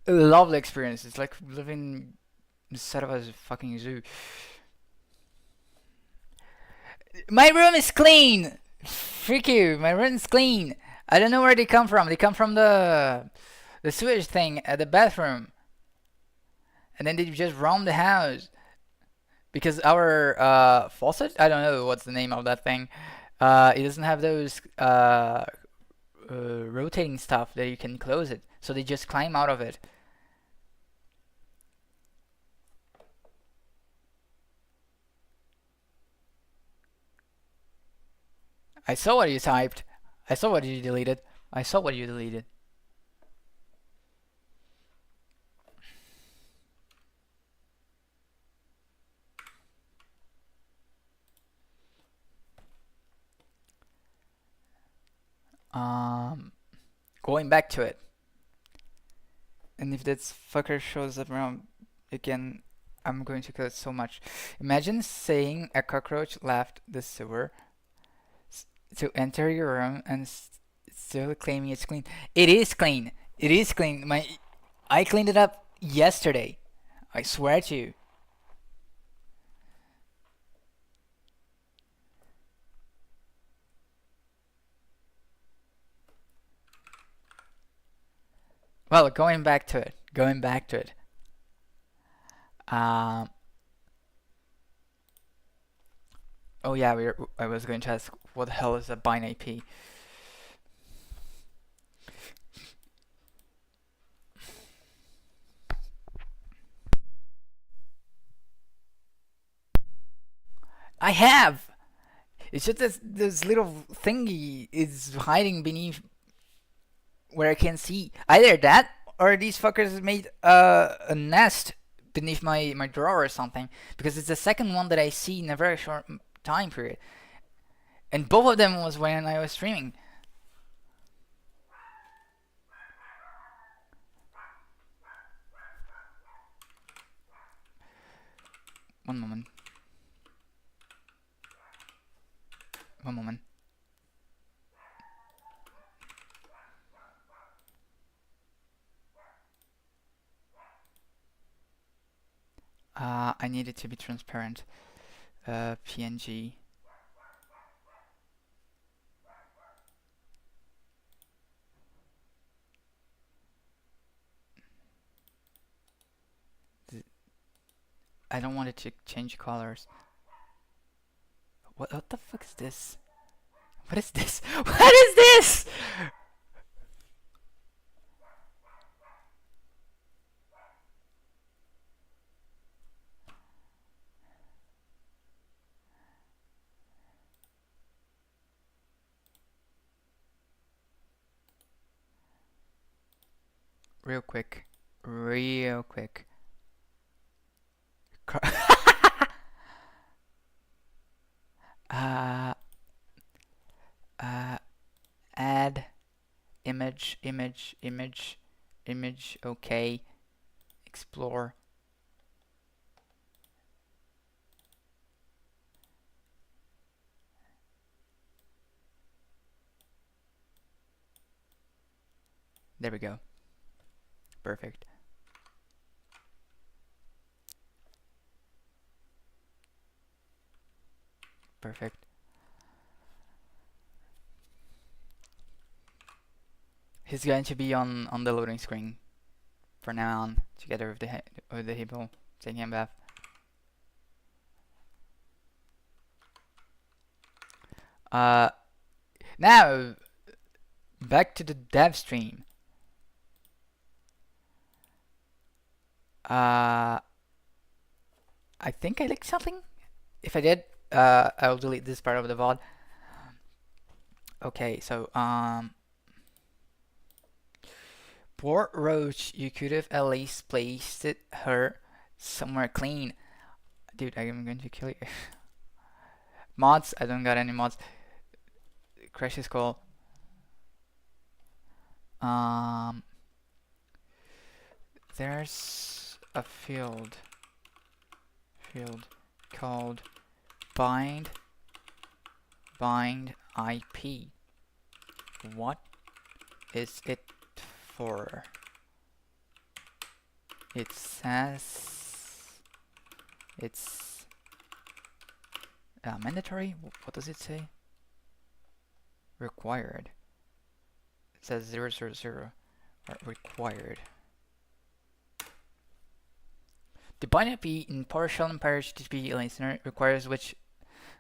a lovely experience. It's like living instead of a fucking zoo. My room is clean. Freak you. My room is clean. I don't know where they come from. They come from the sewage thing at the bathroom, and then they just roam the house because our faucet. I don't know what's the name of that thing. It doesn't have those rotating stuff that you can close it, so they just climb out of it. I saw what you typed. I saw what you deleted. I saw what you deleted. Um, Going back to it. And if that fucker shows up around again, I'm going to kill it so much. Imagine saying a cockroach left the sewer to enter your room and still claiming it's clean. It is clean. It is clean. I cleaned it up yesterday. I swear to you. Well, going back to it. Going back to it. Um. Oh yeah, I was going to ask what the hell is a bind AP? I have. It's just this little thingy is hiding beneath where I can see. Either that or these fuckers made a nest beneath my drawer or something. Because it's the second one that I see in a very short time period. And both of them was when I was streaming. One moment. One moment. I need it to be transparent. PNG. I don't want it to change colors. What the fuck is this? What is this? What is this? Real quick. Real quick. uh, uh, Add image, okay. Explore. There we go. Perfect. Perfect. He's going to be on the loading screen for now on, together with the hippo taking a bath. Uh, Now back to the dev stream. I think I leaked something. If I did, I'll delete this part of the VOD. Okay, so Poor Roach, you could have at least placed her somewhere clean. Dude, I am going to kill you. Mods, I don't got any mods. Crash is cool. Um, there's a field called bind IP. What is it for? It says it's mandatory. What does it say? Required. It says 000 required. The bind IP in PowerShell and PowerHTTP listener requires which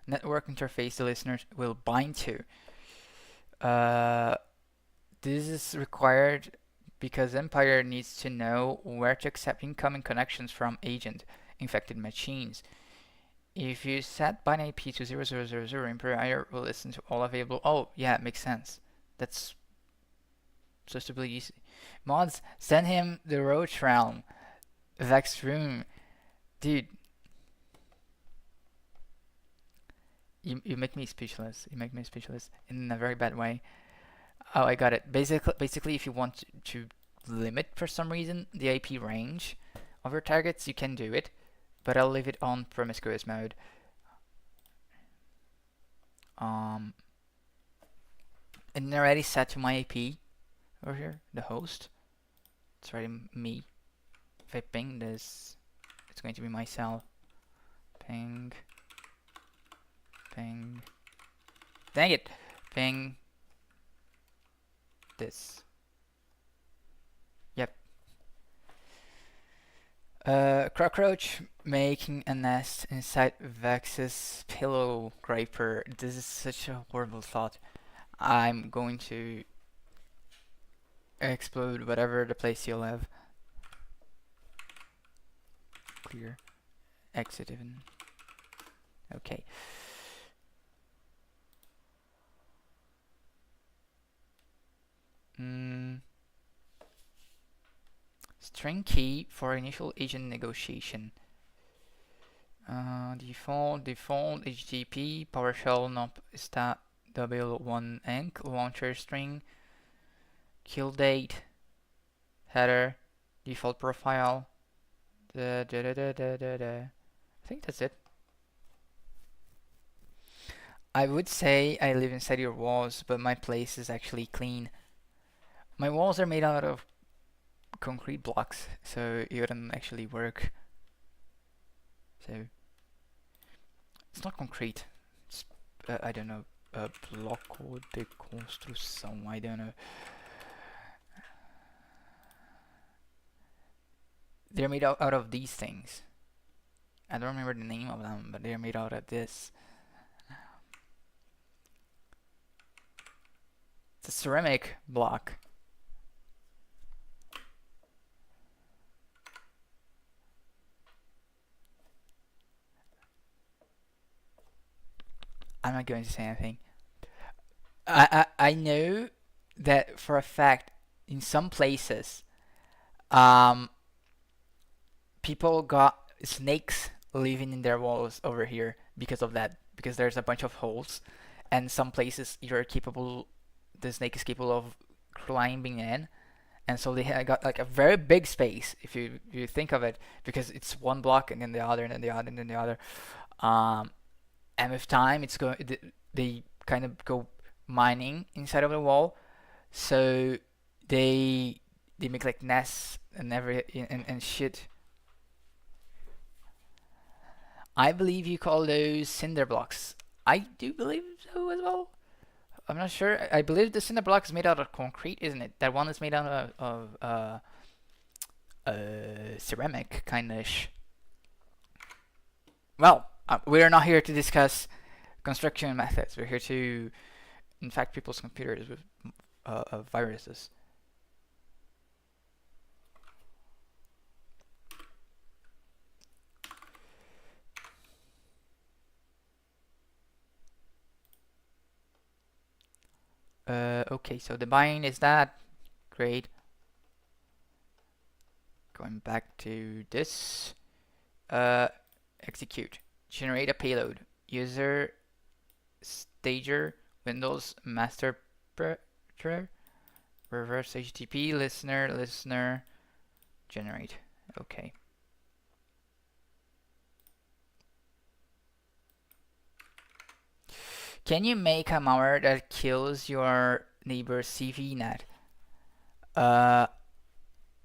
network interface the listeners will bind to. This is required because Empire needs to know where to accept incoming connections from agent infected machines. If you set bind IP to 0000, Empire will listen to all available. Oh, yeah, it makes sense. That's supposed to be easy. Mods, send him the Roach Realm. Vex Room. Dude, you make me speechless. You make me speechless in a very bad way. Oh, I got it. Basically, if you want to limit for some reason the IP range of your targets, you can do it, but I'll leave it on promiscuous mode. And already set to my IP over here, the host. It's already me. If I ping this, it's going to be myself. Ping. Dang it. Ping this. Yep. Cockroach making a nest inside Vex's pillow scraper. This is such a horrible thought. I'm going to explode whatever the place you live. Clear. Exit even. Okay. String key for initial agent negotiation. Default HTTP PowerShell not stat double1 enc launcher string kill date header default profile. I think that's it. I would say I live inside your walls, but my place is actually clean. My walls are made out of concrete blocks, so it wouldn't actually work. So it's not concrete. It's I don't know, a bloco de construção. I don't know. They're made out of these things. I don't remember the name of them, but they're made out of this. It's a ceramic block. I'm not going to say anything. I know that for a fact in some places, people got snakes living in their walls over here because of that. Because there's a bunch of holes, and some places the snake is capable of climbing in, and so they got like a very big space if you think of it, because it's one block and then the other and then the other and then the other. And with time, they kind of go mining inside of the wall, so they make like nests and shit. I believe you call those cinder blocks. I do believe so as well. I'm not sure. I believe the cinder block is made out of concrete, isn't it? That one is made out of ceramic, kind of. Well, we're not here to discuss construction methods. We're here to infect people's computers with viruses. Okay, so the bind is that. Great. Going back to this, execute, generate a payload, user stager, Windows master parameter, reverse HTTP, listener, generate. Okay. Can you make a malware that kills your neighbor's CVNet? Uh,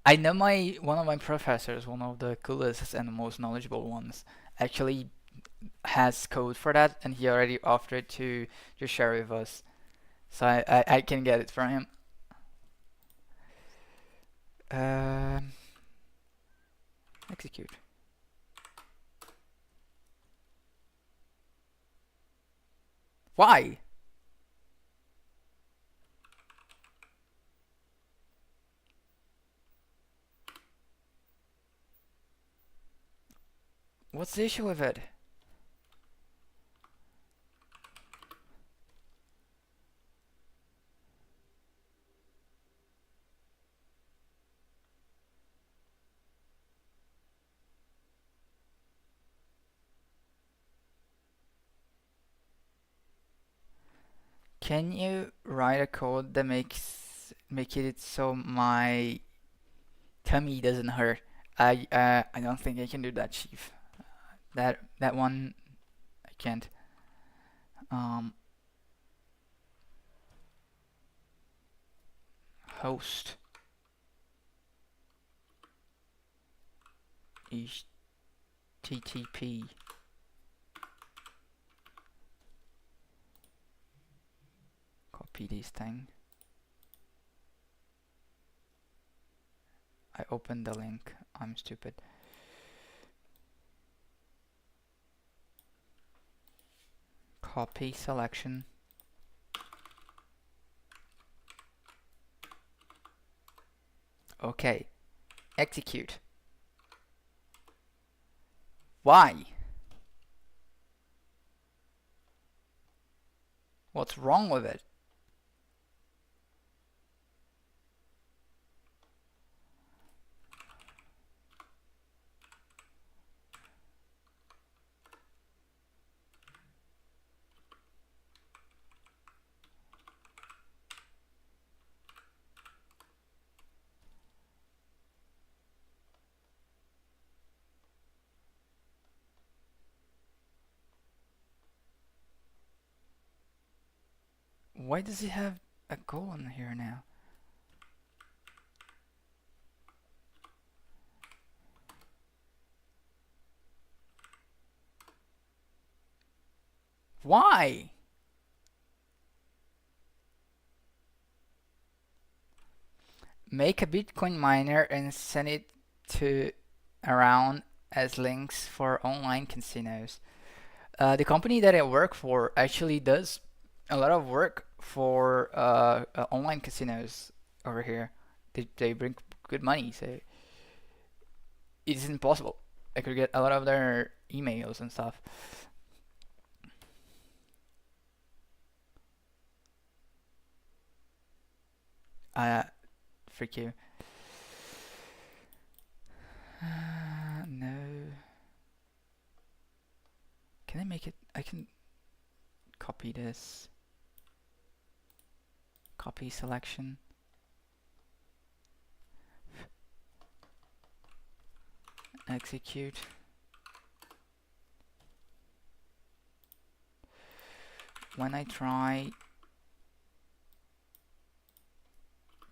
I know one of my professors, one of the coolest and most knowledgeable ones, actually has code for that, and he already offered to share with us, so I can get it from him. Um, execute. Why? What's the issue with it? Can you write a code that make it so my tummy doesn't hurt? I don't think I can do that, Chief. That one I can't. Um, host HTTP. Copy this thing. I opened the link. I'm stupid. Copy selection. Okay. Execute. Why? What's wrong with it? Why does it have a colon here now? Why? Make a Bitcoin miner and send it to around as links for online casinos. The company that I work for actually does a lot of work for online casinos over here. They bring good money, so it is impossible. I could get a lot of their emails and stuff. Uh, Freak you. No. Can I make it? I can copy this. Copy selection. Execute. When I try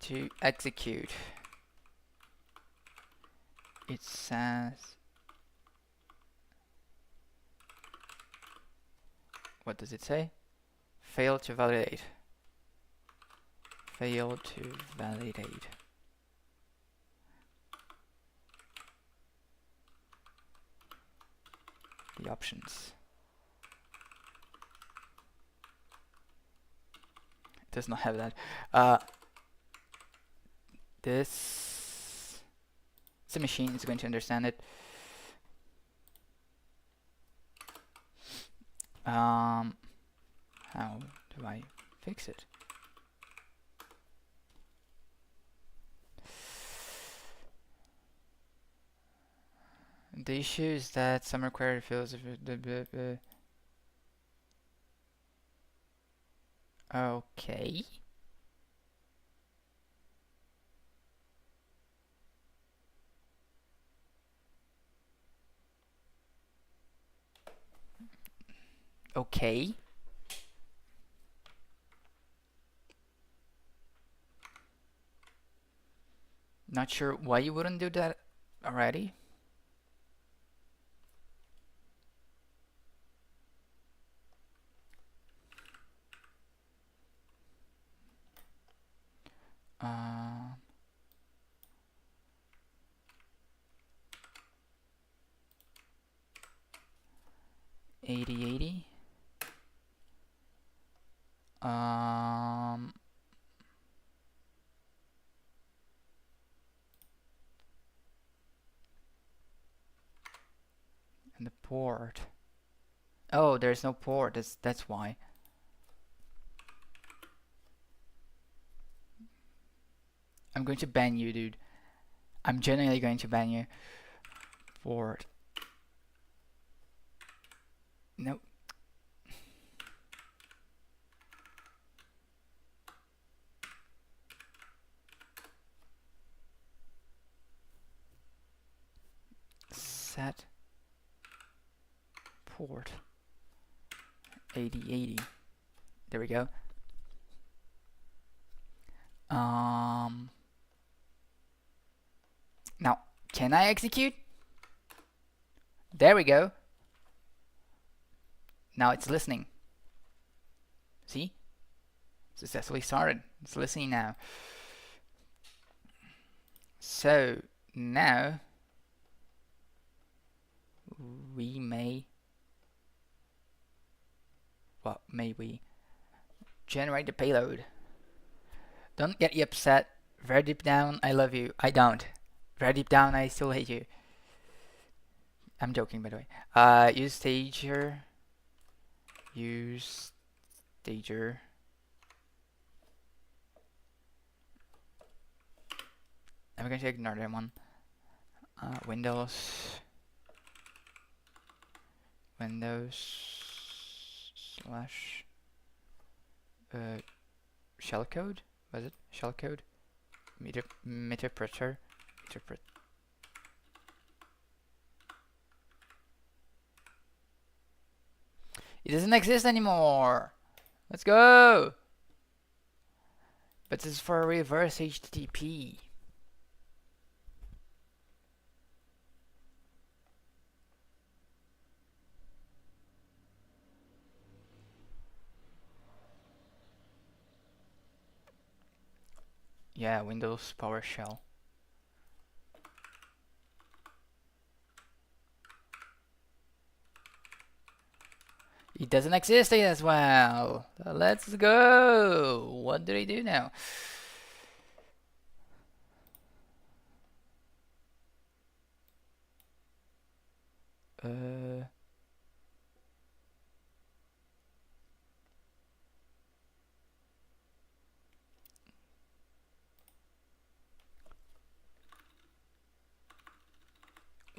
to execute, it says, what does it say? Fail to validate. Fail to validate. The options. It does not have that. This the machine is going to understand it. How do I fix it? The issue is that some required fields. Okay. Okay. Not sure why you wouldn't do that already. Uh, 8080. Um, and the port. Oh, there's no port. That's why. I'm going to ban you, dude. I'm genuinely going to ban you. Port. Nope. Set port 8080. There we go. Um, Now, can I execute? There we go. Now it's listening. See? Successfully started. It's listening now. So now we may, what may we generate the payload. Don't get you upset. Very deep down, I love you. I don't. Very deep down, I still hate you. I'm joking, by the way. Use stager. Use stager. I'm going to ignore that one. Windows slash shellcode. Was it shellcode? Meterpreter. It doesn't exist anymore. Let's go. But this is for reverse HTTP. Yeah, Windows PowerShell. It doesn't exist as well. Let's go. What do they do now? Uh,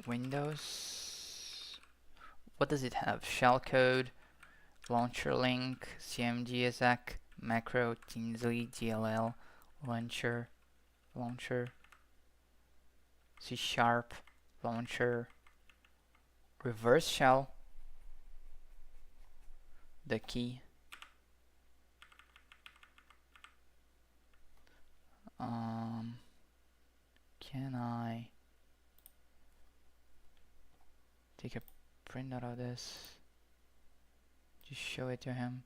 Windows. What does it have? Shellcode, launcher link, CMD exec, macro, Tinsley, DLL, launcher, C sharp, launcher, reverse shell, the key. Can I take a print out of this? Just show it to him.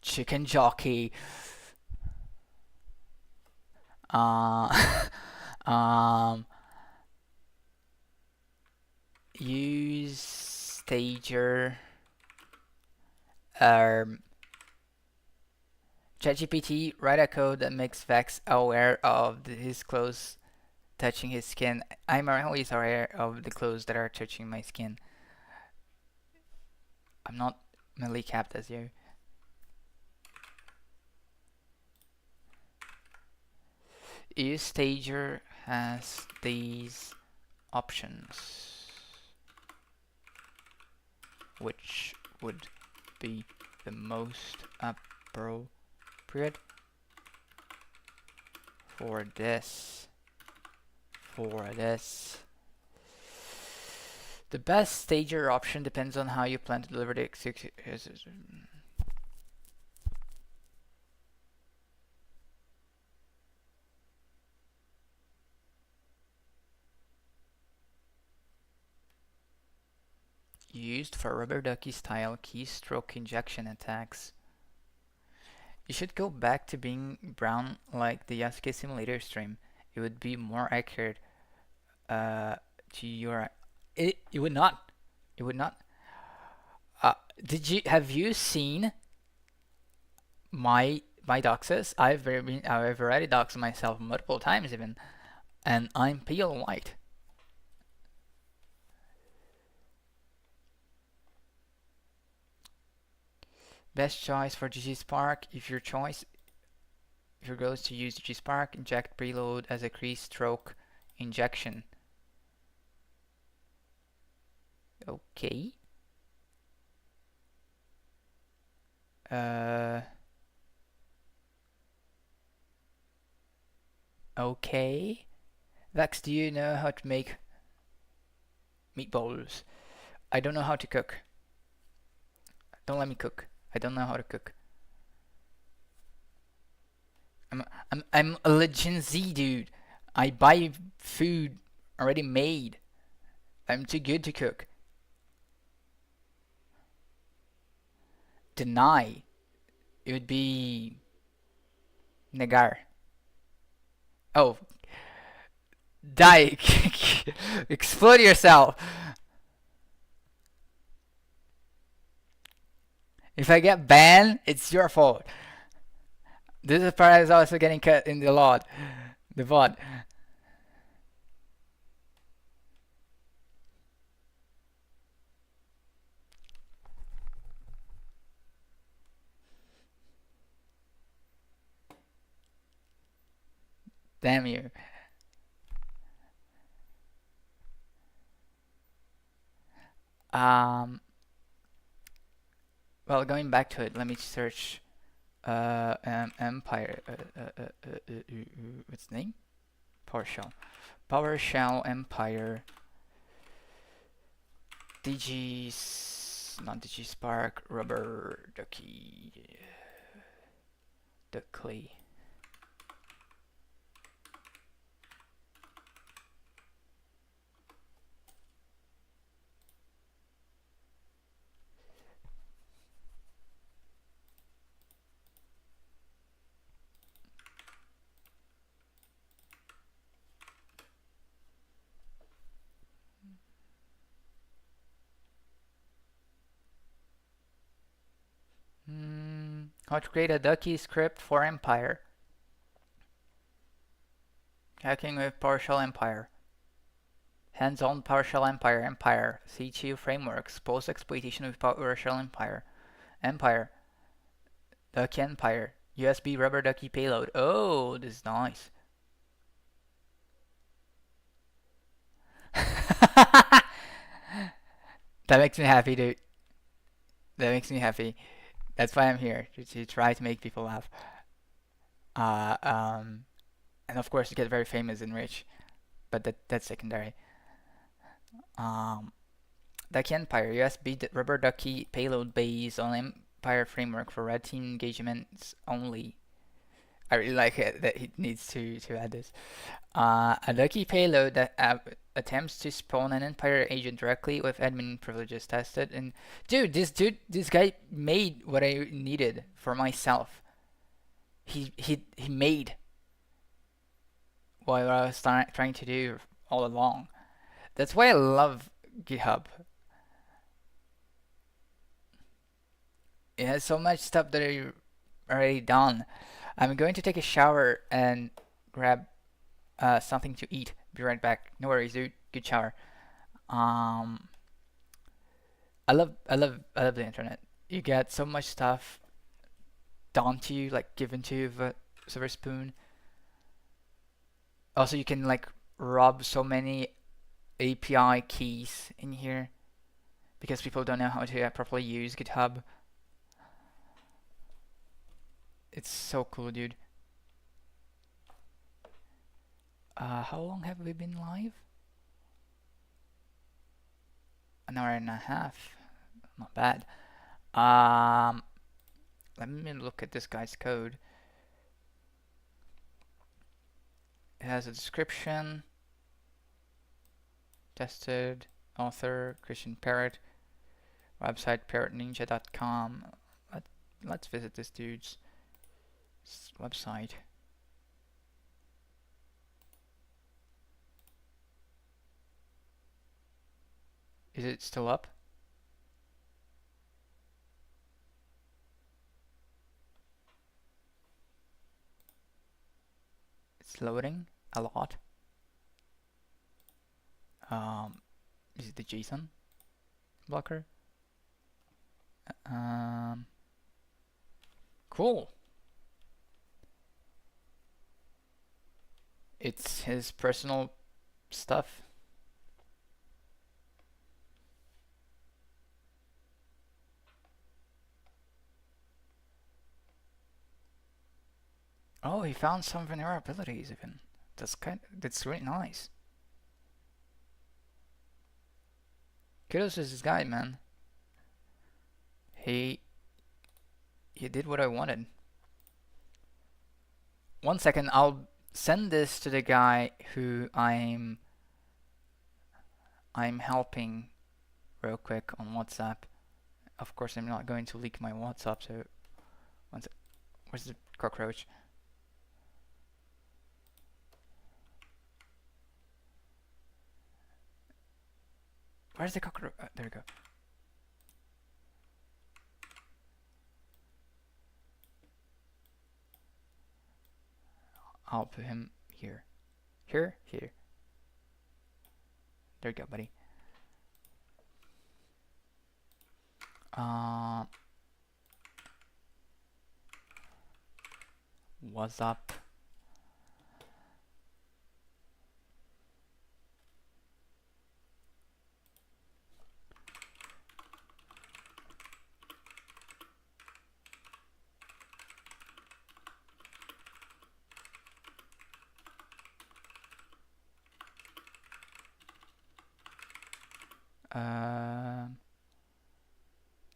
Chicken jockey. Um, use stager. ChatGPT, write a code that makes Vex aware of his clothes touching his skin. I'm always aware of the clothes that are touching my skin. I'm not melee capped as you. Each stager has these options. Which would be the most appropriate for this? For this. The best stager option depends on how you plan to deliver the execution. Used for rubber ducky style keystroke injection attacks. You should go back to being brown like the Yasuke Simulator stream. It would be more accurate to your. It would not. It would not. Have you seen my doxes? I've already doxed myself multiple times even, and I'm pale white. Best choice for GG Spark. If your goal is to use GG Spark, inject preload as a keystroke injection. Okay. Okay. Vex, do you know how to make meatballs? I don't know how to cook. Don't let me cook. I don't know how to cook. I'm a Legend Z dude. I buy food already made. I'm too good to cook. Deny. It would be negar. Oh, die. Explode yourself. If I get banned, it's your fault. This part is also getting cut in the VOD. The VOD. Damn you. Um. Well, going back to it, let me search. Empire. What's the name? PowerShell. PowerShell Empire. Not DG Spark. Rubber Ducky. Duckly. How to create a Ducky script for Empire. Hacking with PowerShell Empire. Hands-on PowerShell Empire. Empire. C2 frameworks. Post-exploitation with PowerShell Empire. Empire. Ducky Empire. USB rubber ducky payload. Oh, this is nice. That makes me happy, dude. That makes me happy. That's why I'm here, to try to make people laugh. And of course to get very famous and rich, but that's secondary. Ducky Empire, USB rubber ducky payload based on Empire framework for red team engagements only. I really like it that he needs to add this. A Ducky payload that attempts to spawn an Empire agent directly with admin privileges tested. And this guy made what I needed for myself. He made what I was trying to do all along. That's why I love GitHub. It has so much stuff that I already done. I'm going to take a shower and grab something to eat. Be right back. No worries, dude. Good shower. I love the internet. you get so much stuff done to you, like given to you with a silver spoon. Also, you can like rub so many API keys in here because people don't know how to properly use GitHub. It's so cool, dude. How long have we been live? An hour and a half. Not bad. Um, Let me look at this guy's code. It has a description. Tested. Author Christian Parrot. Website parrotninja.com. Let's visit this dude's website. Is it still up? It's loading a lot. Is it the JSON blocker? Um, cool. It's his personal stuff. Oh, he found some vulnerabilities even. That's really nice. Kudos to this guy, man. He did what I wanted. 1 second, I'll send this to the guy who I'm helping real quick on WhatsApp. Of course, I'm not going to leak my WhatsApp, so where's the cockroach? Where's the cockroach? There we go. I'll put him here. Here? Here. There you go, buddy. What's up?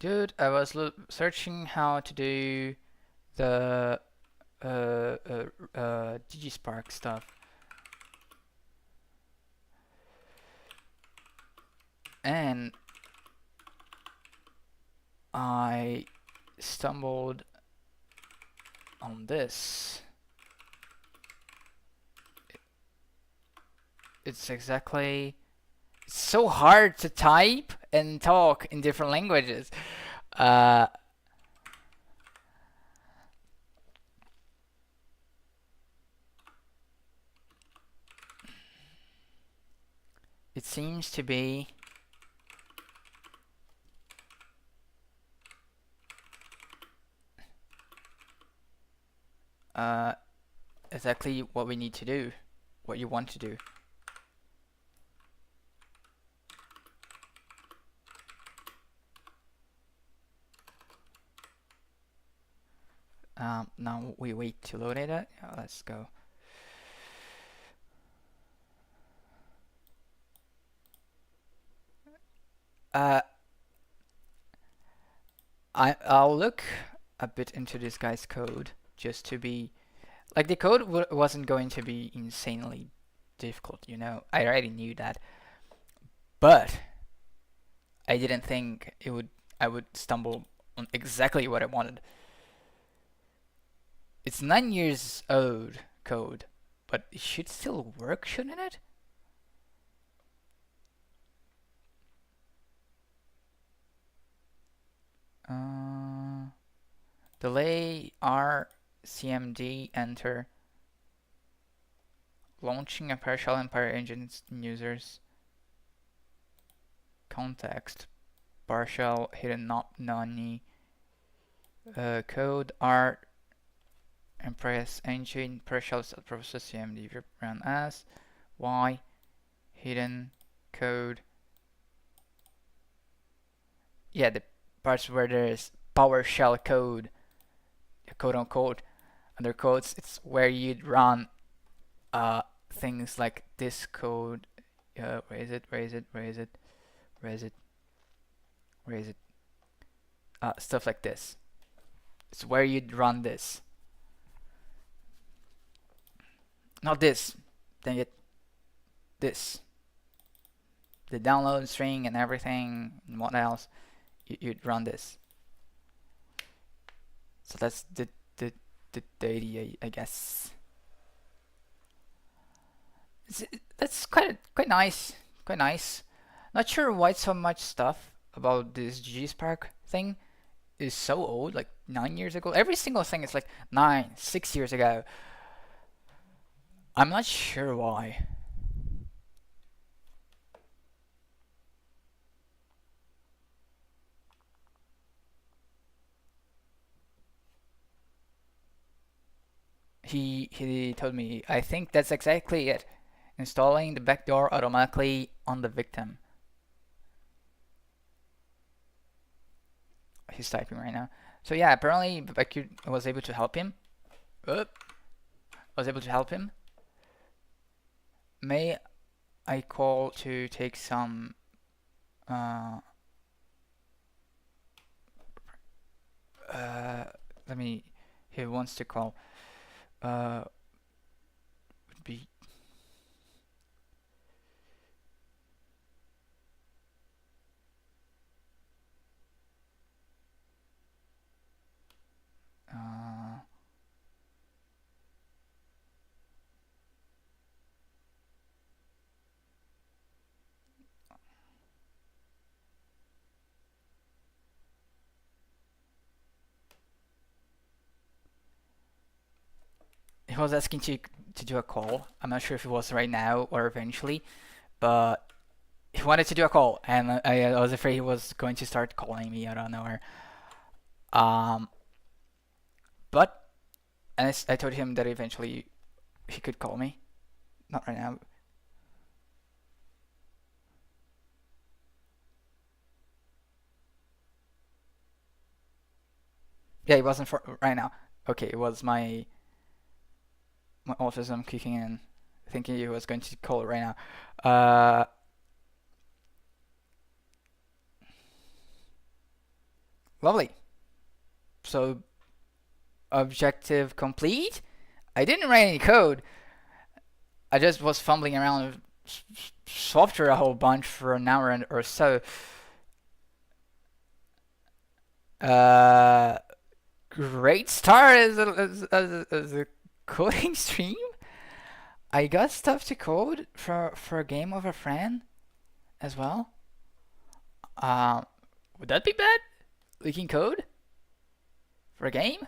Dude, I was searching how to do the DigiSpark stuff, and I stumbled on this. It's so hard to type and talk in different languages. It seems to be exactly what we need to do, what you want to do. Now we wait to load it. Let's go. I'll look a bit into this guy's code just to be like the code wasn't going to be insanely difficult, you know. I already knew that, but I didn't think I would stumble on exactly what I wanted. It's 9 years old code, but it should still work, shouldn't it? Delay RCMD enter. Launching a partial Empire engine users. Context. Partial hidden not nani. code art and press engine press shell process cmd run as y hidden code. Yeah, the parts where there's PowerShell code, quote unquote, under quotes, it's where you'd run things like this code. Where is it? Where is it? Where is it? Where is it? Where is it? Stuff like this. It's where you'd run this. Not this. Dang it. This. The download string and everything and what else. You'd run this. So that's the idea, I guess. That's quite nice. Quite nice. Not sure why so much stuff about this G-Spark thing is so old, like 9 years ago. Every single thing is like 9, 6 years ago. I'm not sure why. He told me, I think that's exactly it. Installing the backdoor automatically on the victim. He's typing right now. So yeah, apparently I was able to help him. I was able to help him. May I call to take some let me, he wants to call would be uh he was asking to do a call. I'm not sure if it was right now or eventually, but he wanted to do a call, and I was afraid he was going to start calling me out of nowhere. Um, but and I told him that eventually he could call me. Not right now. Yeah, it wasn't for right now. Okay, it was my autism kicking in, thinking he was going to call right now. Lovely. So objective complete. I didn't write any code. I just was fumbling around with software a whole bunch for an hour or so. Uh, Great start as a coding stream. I got stuff to code for a game of a friend as well. Um, would that be bad? Leaking code for a game?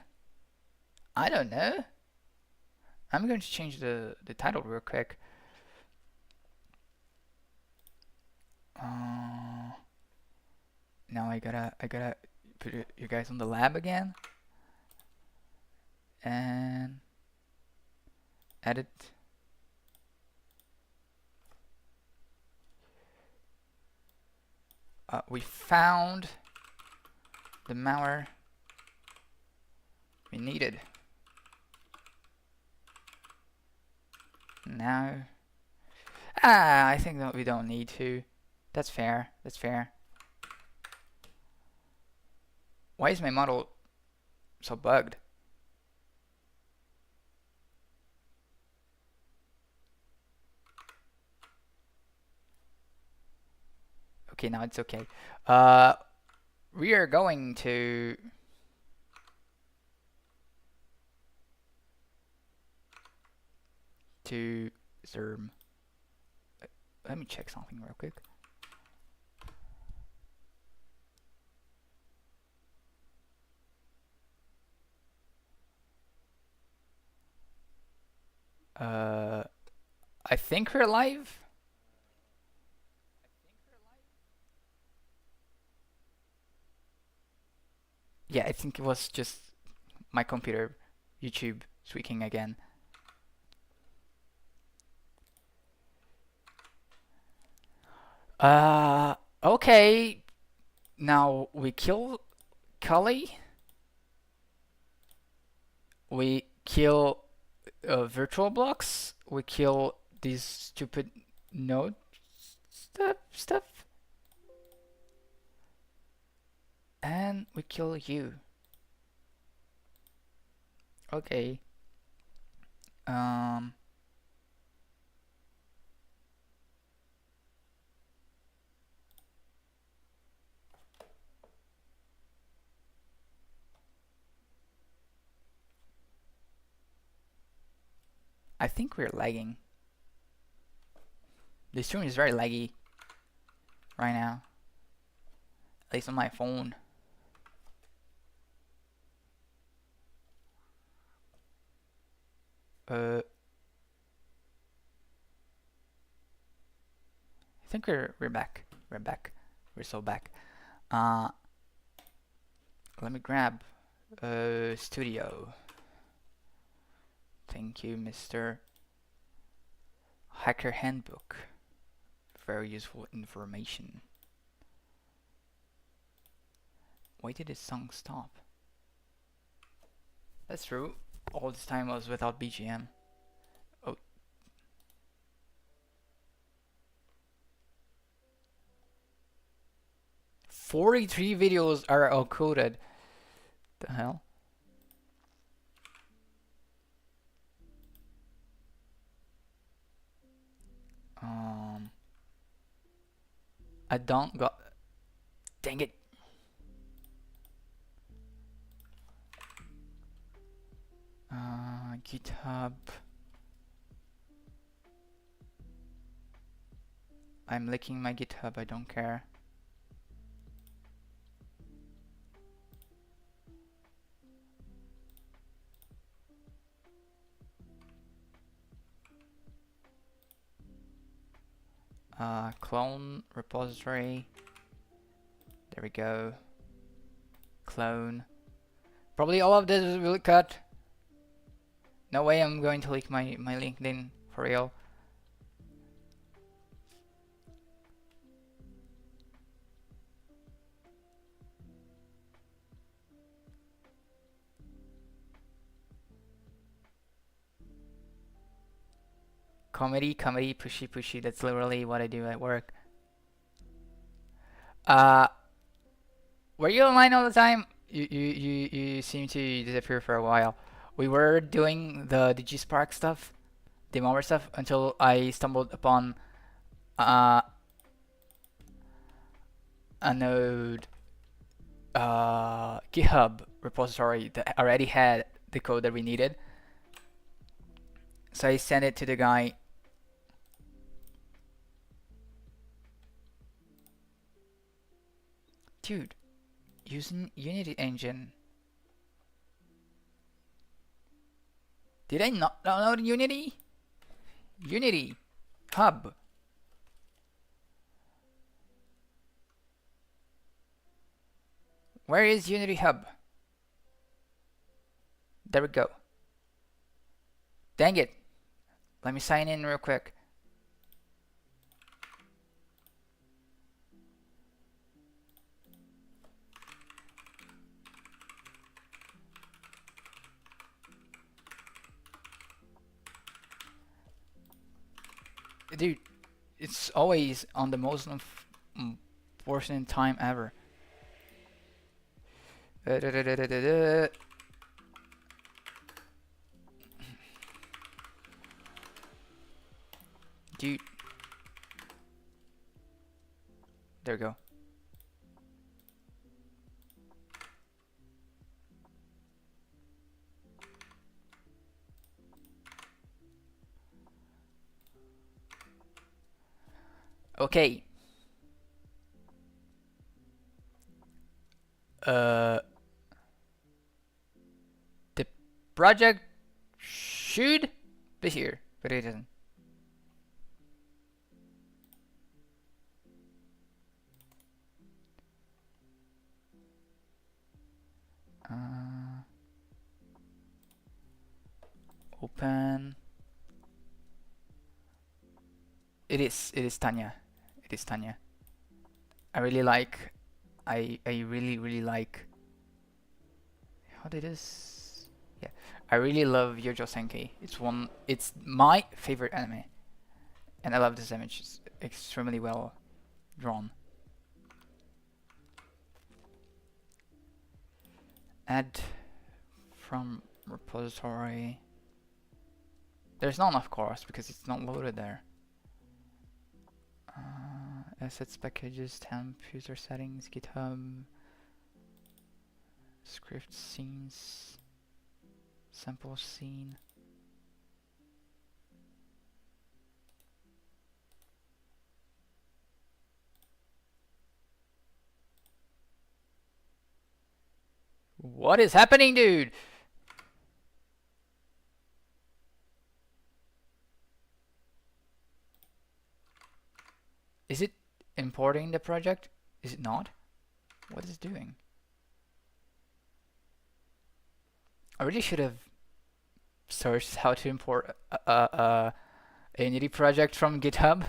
I don't know. I'm going to change the title real quick. Uh, Now I gotta put you guys on the lab again and edit. We found the malware we needed. Now, I think that we don't need to. That's fair. That's fair. Why is my model so bugged? Okay, now it's okay. We are going to Zerm. Let me check something real quick. I think we're live. Yeah, I think it was just my computer, YouTube tweaking again. Uh, okay. Now we kill Kali. We kill virtual blocks. We kill these stupid node stuff, and we kill you. Okay. Um, I think we're lagging. The stream is very laggy right now, at least on my phone. I think we're back. We're back. We're so back. Uh, Let me grab studio. Thank you, Mr. Hacker Handbook. Very useful information. Why did this song stop? That's true. All this time I was without BGM. Oh, 43 videos are encoded. The hell? Um, I don't got. Dang it! GitHub. I'm licking my GitHub. I don't care. Clone repository. There we go. Clone. Probably all of this will cut. No way I'm going to leak my LinkedIn for real. Comedy, pushy, pushy. That's literally what I do at work. Uh, were you online all the time? You seem to disappear for a while. We were doing the DigiSpark stuff, the malware stuff, until I stumbled upon uh, a node GitHub repository that already had the code that we needed. So I sent it to the guy. Dude, using Unity engine. Did I not download Unity? Unity Hub. Where is Unity Hub? There we go. Dang it. Let me sign in real quick. Dude, it's always on the most unfortunate time ever. Dude. There we go. Okay. Uh, the project should be here, but it isn't. Uh, Open. It is Tanya. It is Tanya. I really like. I really really like. How did this? Yeah, I really love Yojo Senki. It's my favorite anime, and I love this image. It's extremely well drawn. Add from repository. There's none, of course, because it's not loaded there. Assets, packages, temp, user settings, GitHub, script scenes, sample scene. What is happening, dude? Is it importing the project? Is it not? What is it doing? I really should have searched how to import a Unity project from GitHub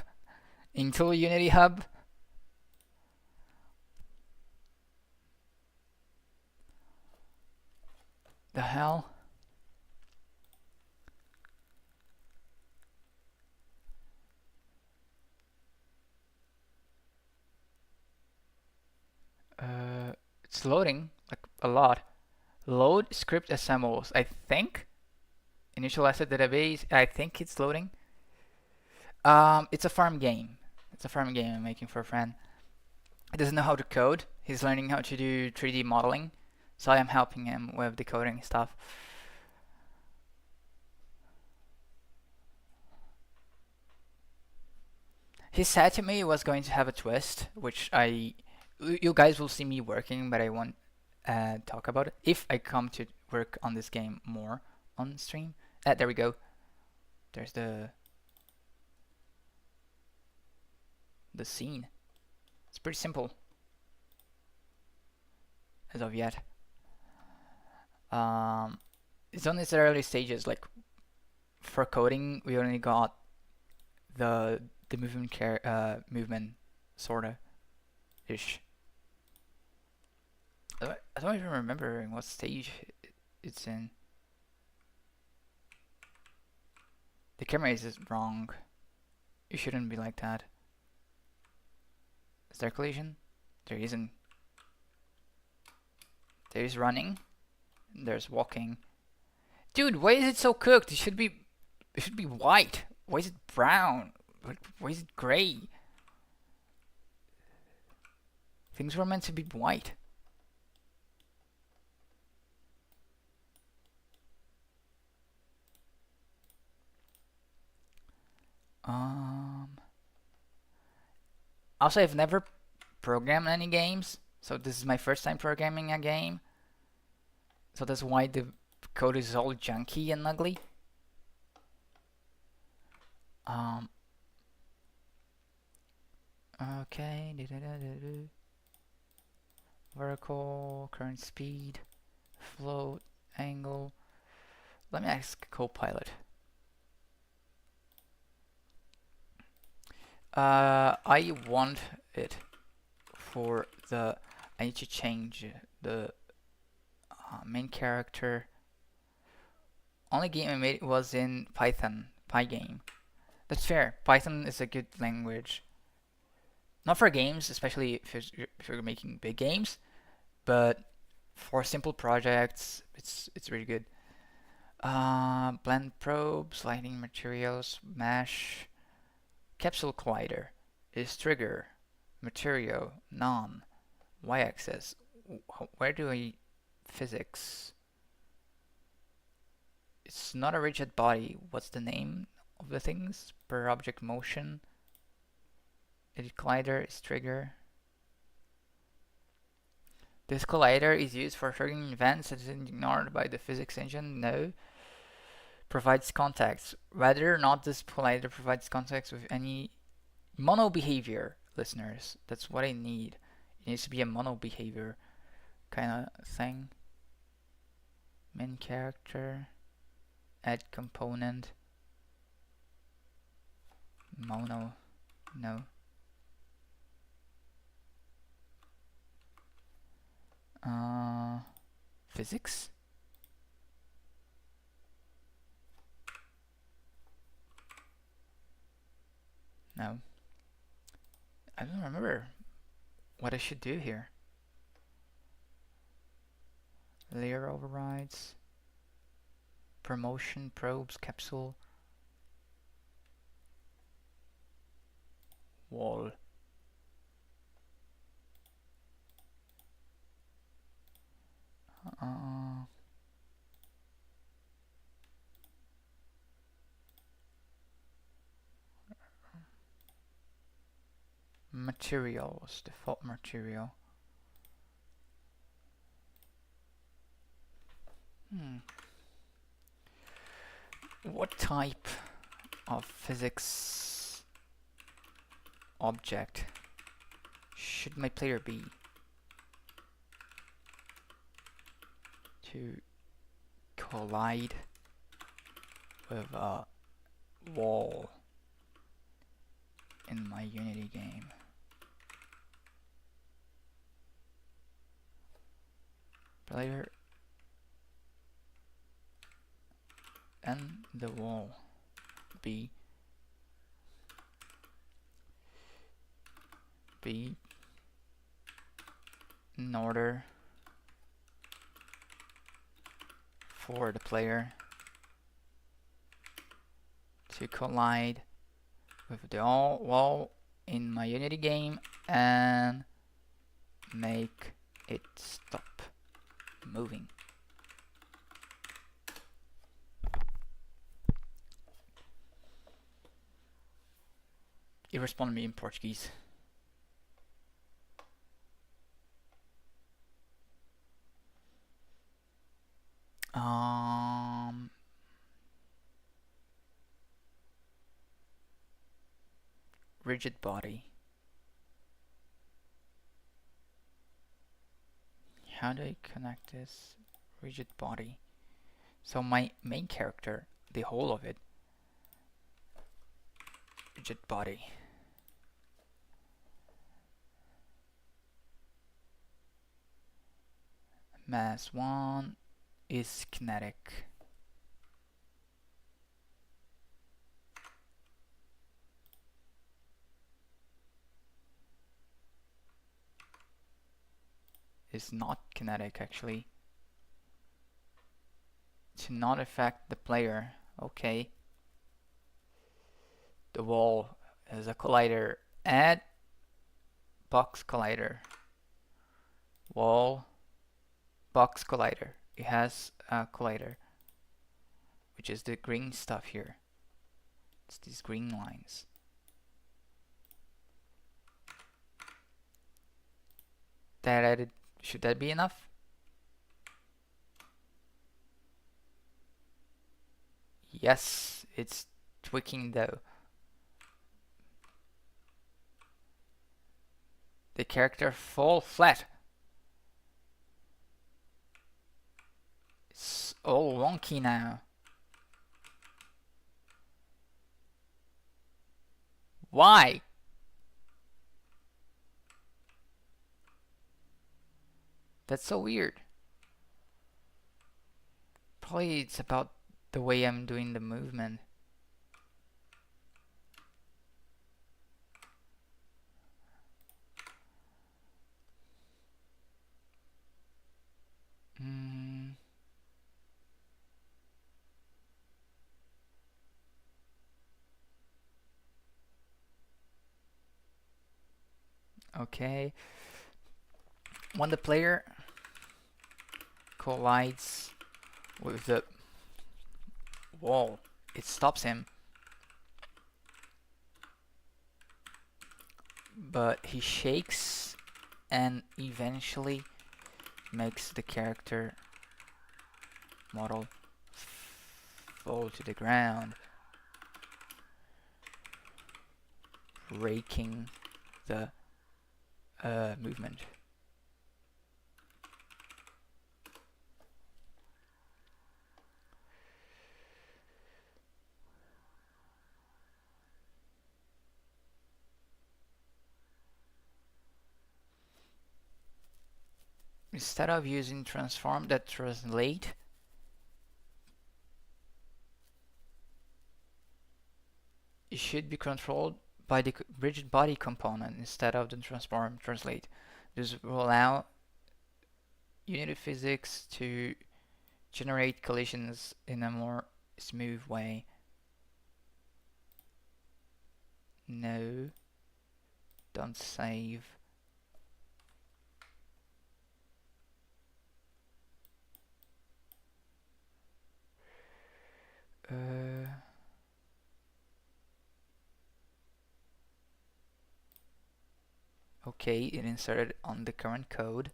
into Unity Hub. The hell? It's loading like a lot. Load script assembles. I think initial asset database. I think it's loading. It's a farm game. It's a farm game I'm making for a friend. He doesn't know how to code. He's learning how to do 3D modeling, so I am helping him with the coding stuff. He said to me it was going to have a twist, which you guys will see me working, but I won't talk about it if I come to work on this game more on stream. There we go. There's the scene. It's pretty simple as of yet. It's on its early stages. Like for coding, we only got the movement sorta ish. I don't even remember in what stage it's in. The camera is wrong. It shouldn't be like that. Is there collision? There isn't. There's running. There's walking. Dude, why is it so cooked? It should be white. Why is it brown? Why is it gray? Things were meant to be white. Also, I've never programmed any games, so this is my first time programming a game. So that's why the code is all junky and ugly. Okay. Vertical, current speed, float, angle. Let me ask Copilot. I want it for the. I need to change the main character. Only game I made was in Python, Pygame. That's fair. Python is a good language. Not for games, especially if you're making big games, but for simple projects, it's really good. Blend probes, lighting materials, mesh, capsule collider is trigger, material, none, y-axis. Where do I physics? It's not a rigid body. What's the name of the things? Per object motion. Edit collider is trigger. This collider is used for triggering events that is ignored by the physics engine. No. Provides context. Whether or not this collider provides context with any mono behavior, listeners. That's what I need. It needs to be a mono behavior kind of thing. Main character, add component, mono, no. Physics? No. I don't remember what I should do here. Layer overrides, promotion, probes, capsule, wall. Uh, Materials, default material. What type of physics object should my player be to collide with a wall in my Unity game? Player and the wall be in order for the player to collide with the wall in my Unity game and make it stop moving. He responded me in Portuguese. Rigid body. How do I connect this rigid body? So my main character, the whole of it, rigid body. Mass 1 is kinetic. Is not kinetic actually. To not affect the player. Okay. The wall is a collider. Add box collider. Wall box collider. It has a collider, which is the green stuff here. It's these green lines. That added. Should that be enough? Yes, it's tweaking though. The character fall flat. It's all wonky now. Why? That's so weird. Probably it's about the way I'm doing the movement. Okay. When the player collides with the wall, it stops him. But he shakes and eventually makes the character model fall to the ground, breaking the movement. instead of using transform that translate, it should be controlled by the rigid body component instead of the transform translate. This will allow Unity physics to generate collisions in a more smooth way. No, don't save. Uh, okay, it inserted on the current code.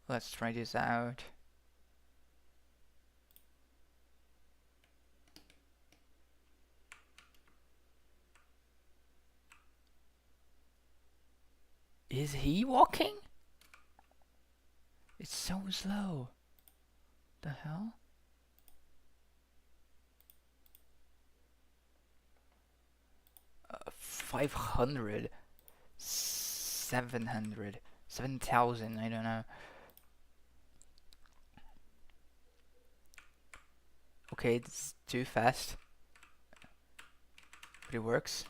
Let's try this out. Is he walking? It's so slow. The hell? 500, 700, 7,000, I don't know. Okay, it's too fast. But it works.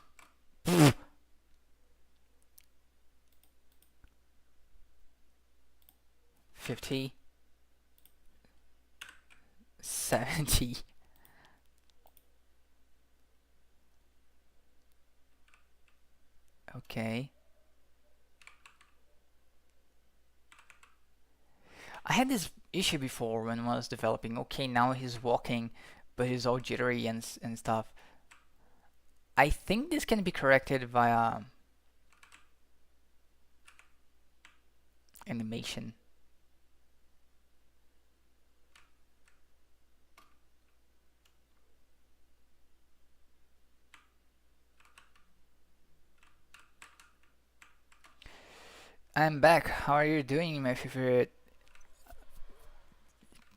50, 70. Okay. I had this issue before when I was developing. Okay, now he's walking, but he's all jittery and stuff. I think this can be corrected via animation. I'm back. How are you doing, my favorite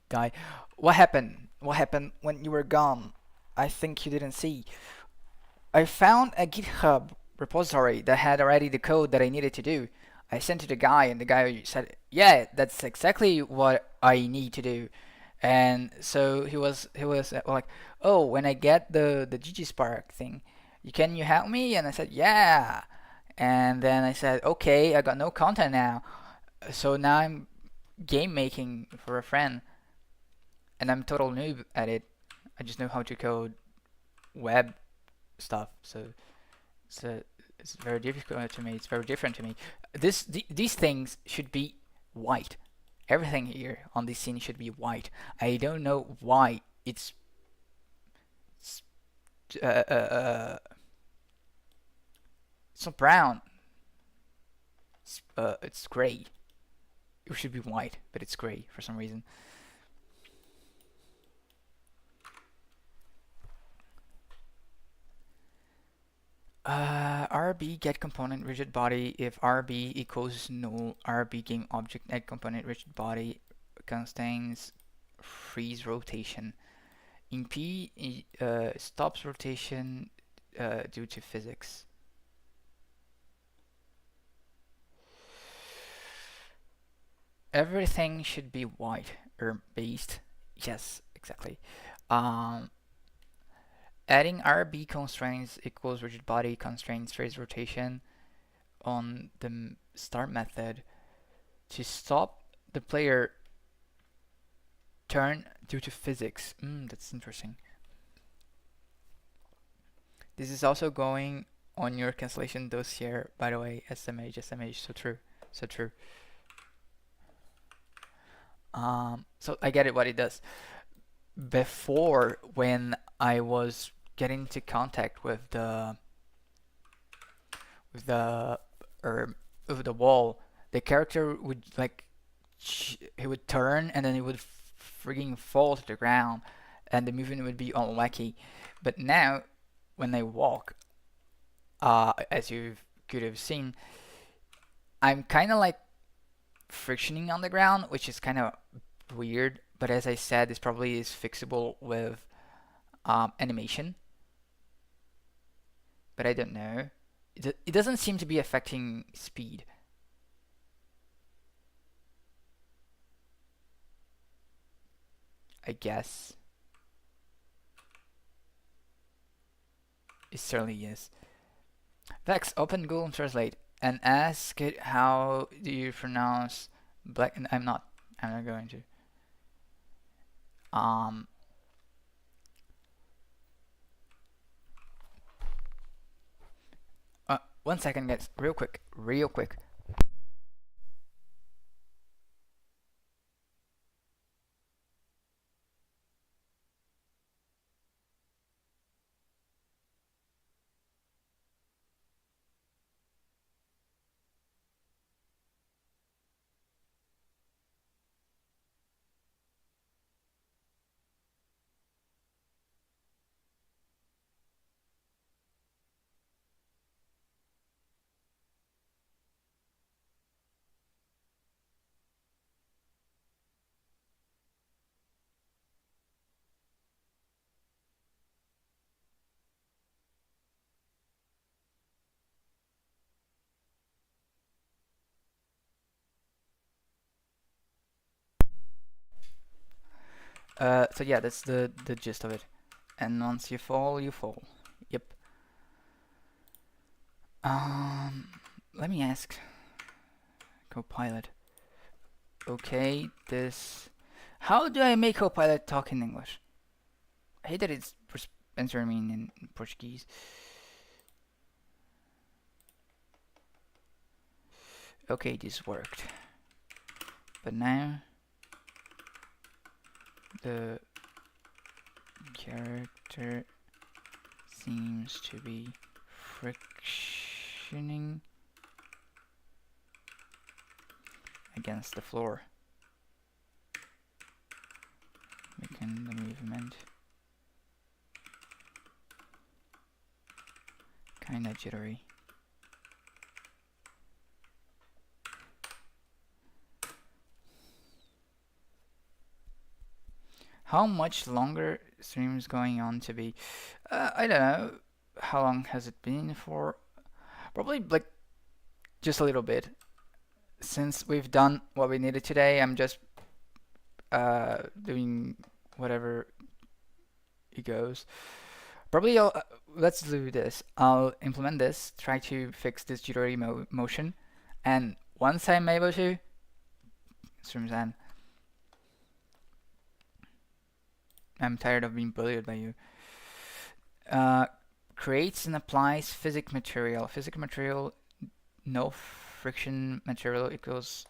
guy? What happened? What happened when you were gone? I think you didn't see. I found a GitHub repository that had already the code that I needed to do. I sent to the guy, and the guy said, "Yeah, that's exactly what I need to do." And so he was like, "Oh, when I get the GGSpark thing, you help me?" And I said, "Yeah." And then I said, "Okay, I got no content now, so now I'm game making for a friend, and I'm total noob at it. I just know how to code web stuff, so it's it's very difficult to me. It's very different to me. These things should be white. Everything here on this scene should be white. I don't know why it's uh, uh, uh, it's not brown. It's gray. It should be white, but it's gray for some reason. RB get component rigid body. If RB equals null, RB game object add component rigid body contains freeze rotation. In P, stops rotation due to physics. Everything should be white or based. Yes, exactly. Um, Adding RB constraints equals rigid body constraints phase rotation on the start method to stop the player turn due to physics. That's interesting. This is also going on your cancellation dossier, by the way. SMH, so true, so true. So I get it what it does. Before, when I was getting into contact with the or with the wall, the character would like he would turn and then he would freaking fall to the ground, and the movement would be all wacky. But now, when I walk, as you could have seen, I'm kind of like frictioning on the ground, which is kind of weird. But as I said, this probably is fixable with animation. But I don't know. it doesn't seem to be affecting speed. I guess it certainly is. Vex, open Google Translate and ask it how do you pronounce black. And I'm not. I'm not going to. Um. 1 second, guys. Real quick. Real quick. So yeah, that's the gist of it. And once you fall, you fall. Yep. Um. Let me ask Copilot. Okay, this. How do I make Copilot talk in English? I hate that it's answering me in Portuguese. Okay, this worked. But now the character seems to be frictioning against the floor, making the movement kinda jittery. How much longer stream's going on to be? I don't know. How long has it been for? Probably like just a little bit. Since we've done what we needed today, I'm just doing whatever it goes. Probably let's do this. I'll implement this, try to fix this jittery motion, and once I'm able to, streams end. I'm tired of being bullied by you. Uh, Creates and applies physics material. Physics material, no friction material equals.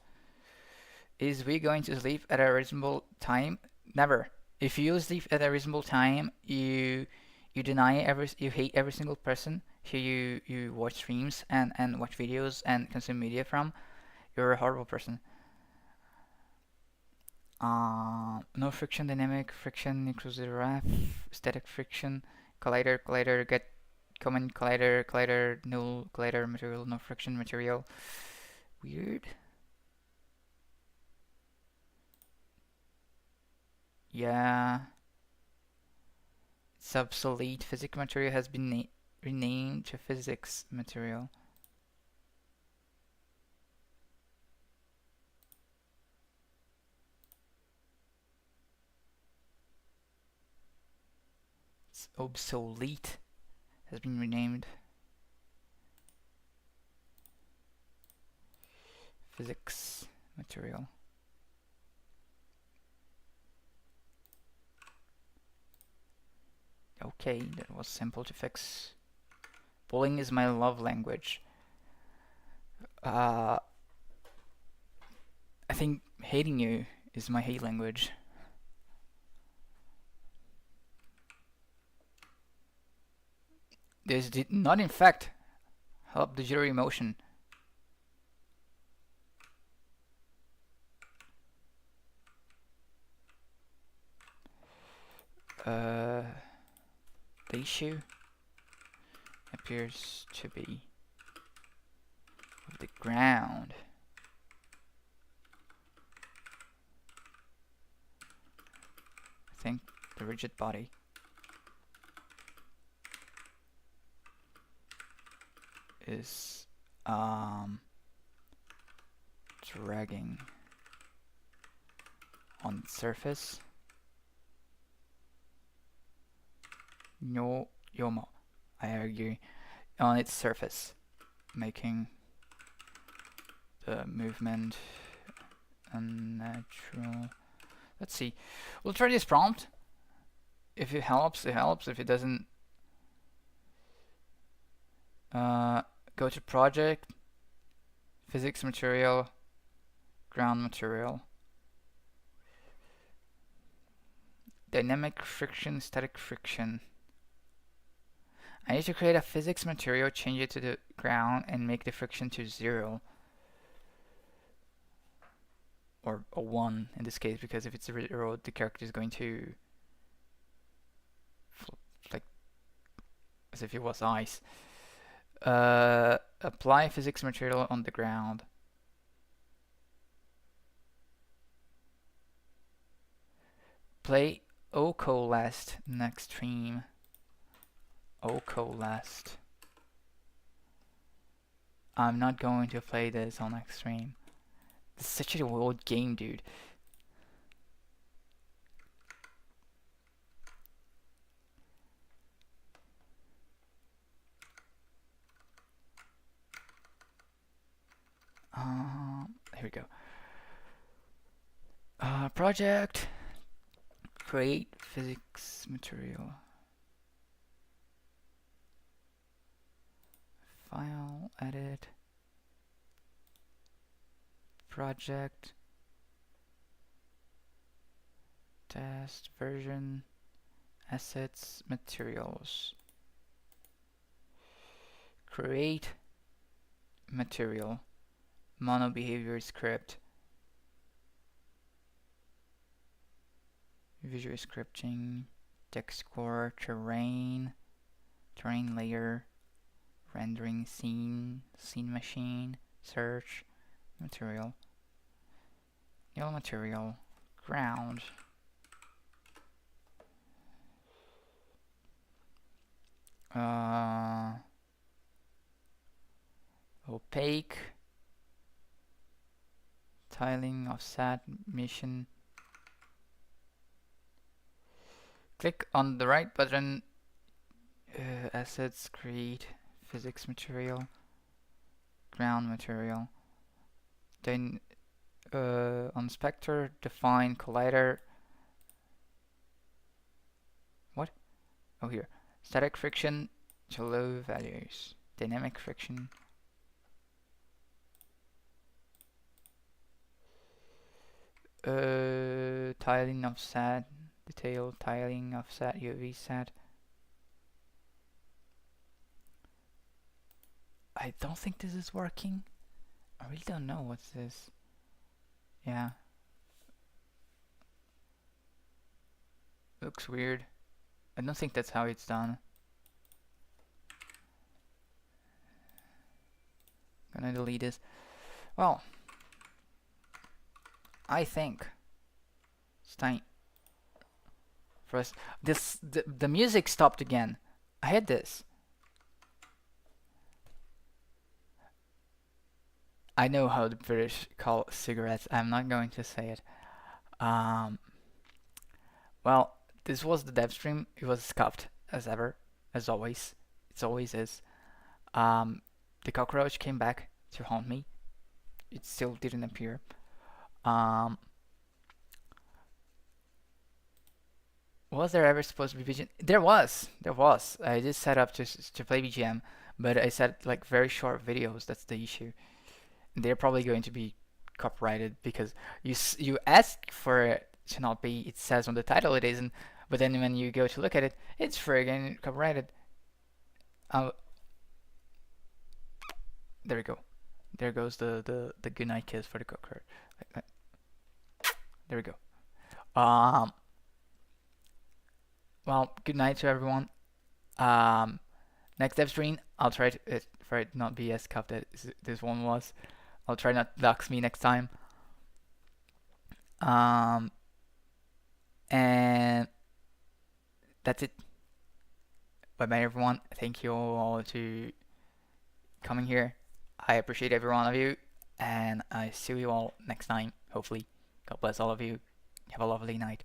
Is we going to sleep at a reasonable time? Never. If you sleep at a reasonable time, you hate every single person who you watch streams and watch videos and consume media from. You're a horrible person. No friction, dynamic friction equals zero F, static friction, collider, get common collider, null collider material, no friction material. Weird. Yeah. It's obsolete. Physics material has been renamed to physics material. It's obsolete. Has been renamed physics material. Okay, that was simple to fix. Bullying is my love language. I think hating you is my hate language. This did not, in fact, help the jittery motion. The issue appears to be with the ground. I think the rigid body is um, dragging on the surface. No Yomo, I argue, on its surface, making the movement unnatural. Let's see. We'll try this prompt. If it helps, it helps. If it doesn't, go to project, physics material, ground material, dynamic friction, static friction. I need to create a physics material, change it to the ground, and make the friction to 0. Or a 1 in this case, because if it's 0, the character is going to like as if it was ice. Apply physics material on the ground. Play O-Coalesced next stream. O-Coalesced. I'm not going to play this on next stream. This is such an old game, dude. Here we go. Project. Create physics material. File, edit. Project. Test, version, assets, materials. Create material. Mono behavior script. Visual scripting, text core, terrain layer, rendering scene machine, search, material, yellow material, ground, opaque, tiling, offset, mission. Click on the right button, assets, create physics material, ground material. Then on Spectre, define collider. What? Oh, here. Static friction to low values. Dynamic friction. Tiling offset. Detail tiling offset UV set. I don't think this is working. I really don't know what's this. Yeah. Looks weird. I don't think that's how it's done. Gonna delete this. Well, I think it's time for us. The music stopped again. I had this. I know how the British call cigarettes. I'm not going to say it. Um, well, this was the dev stream. It was scuffed as ever, as always. It always is. Um, the cockroach came back to haunt me. It still didn't appear. Um, was there ever supposed to be BGM? There was. There was. I just set up to play BGM, but I set like very short videos. That's the issue. They're probably going to be copyrighted because you ask for it to not be. It says on the title it isn't, but then when you go to look at it, it's friggin' copyrighted. Uh, there we go. There goes the goodnight kiss for the cockroach. There we go. Um, well, good night to everyone. Next dev stream, I'll try to for it not be as cuffed as this one was. I'll try not to dox me next time. And that's it. Bye bye everyone. Thank you all to coming here. I appreciate every one of you, and I see you all next time, hopefully. God bless all of you. Have a lovely night.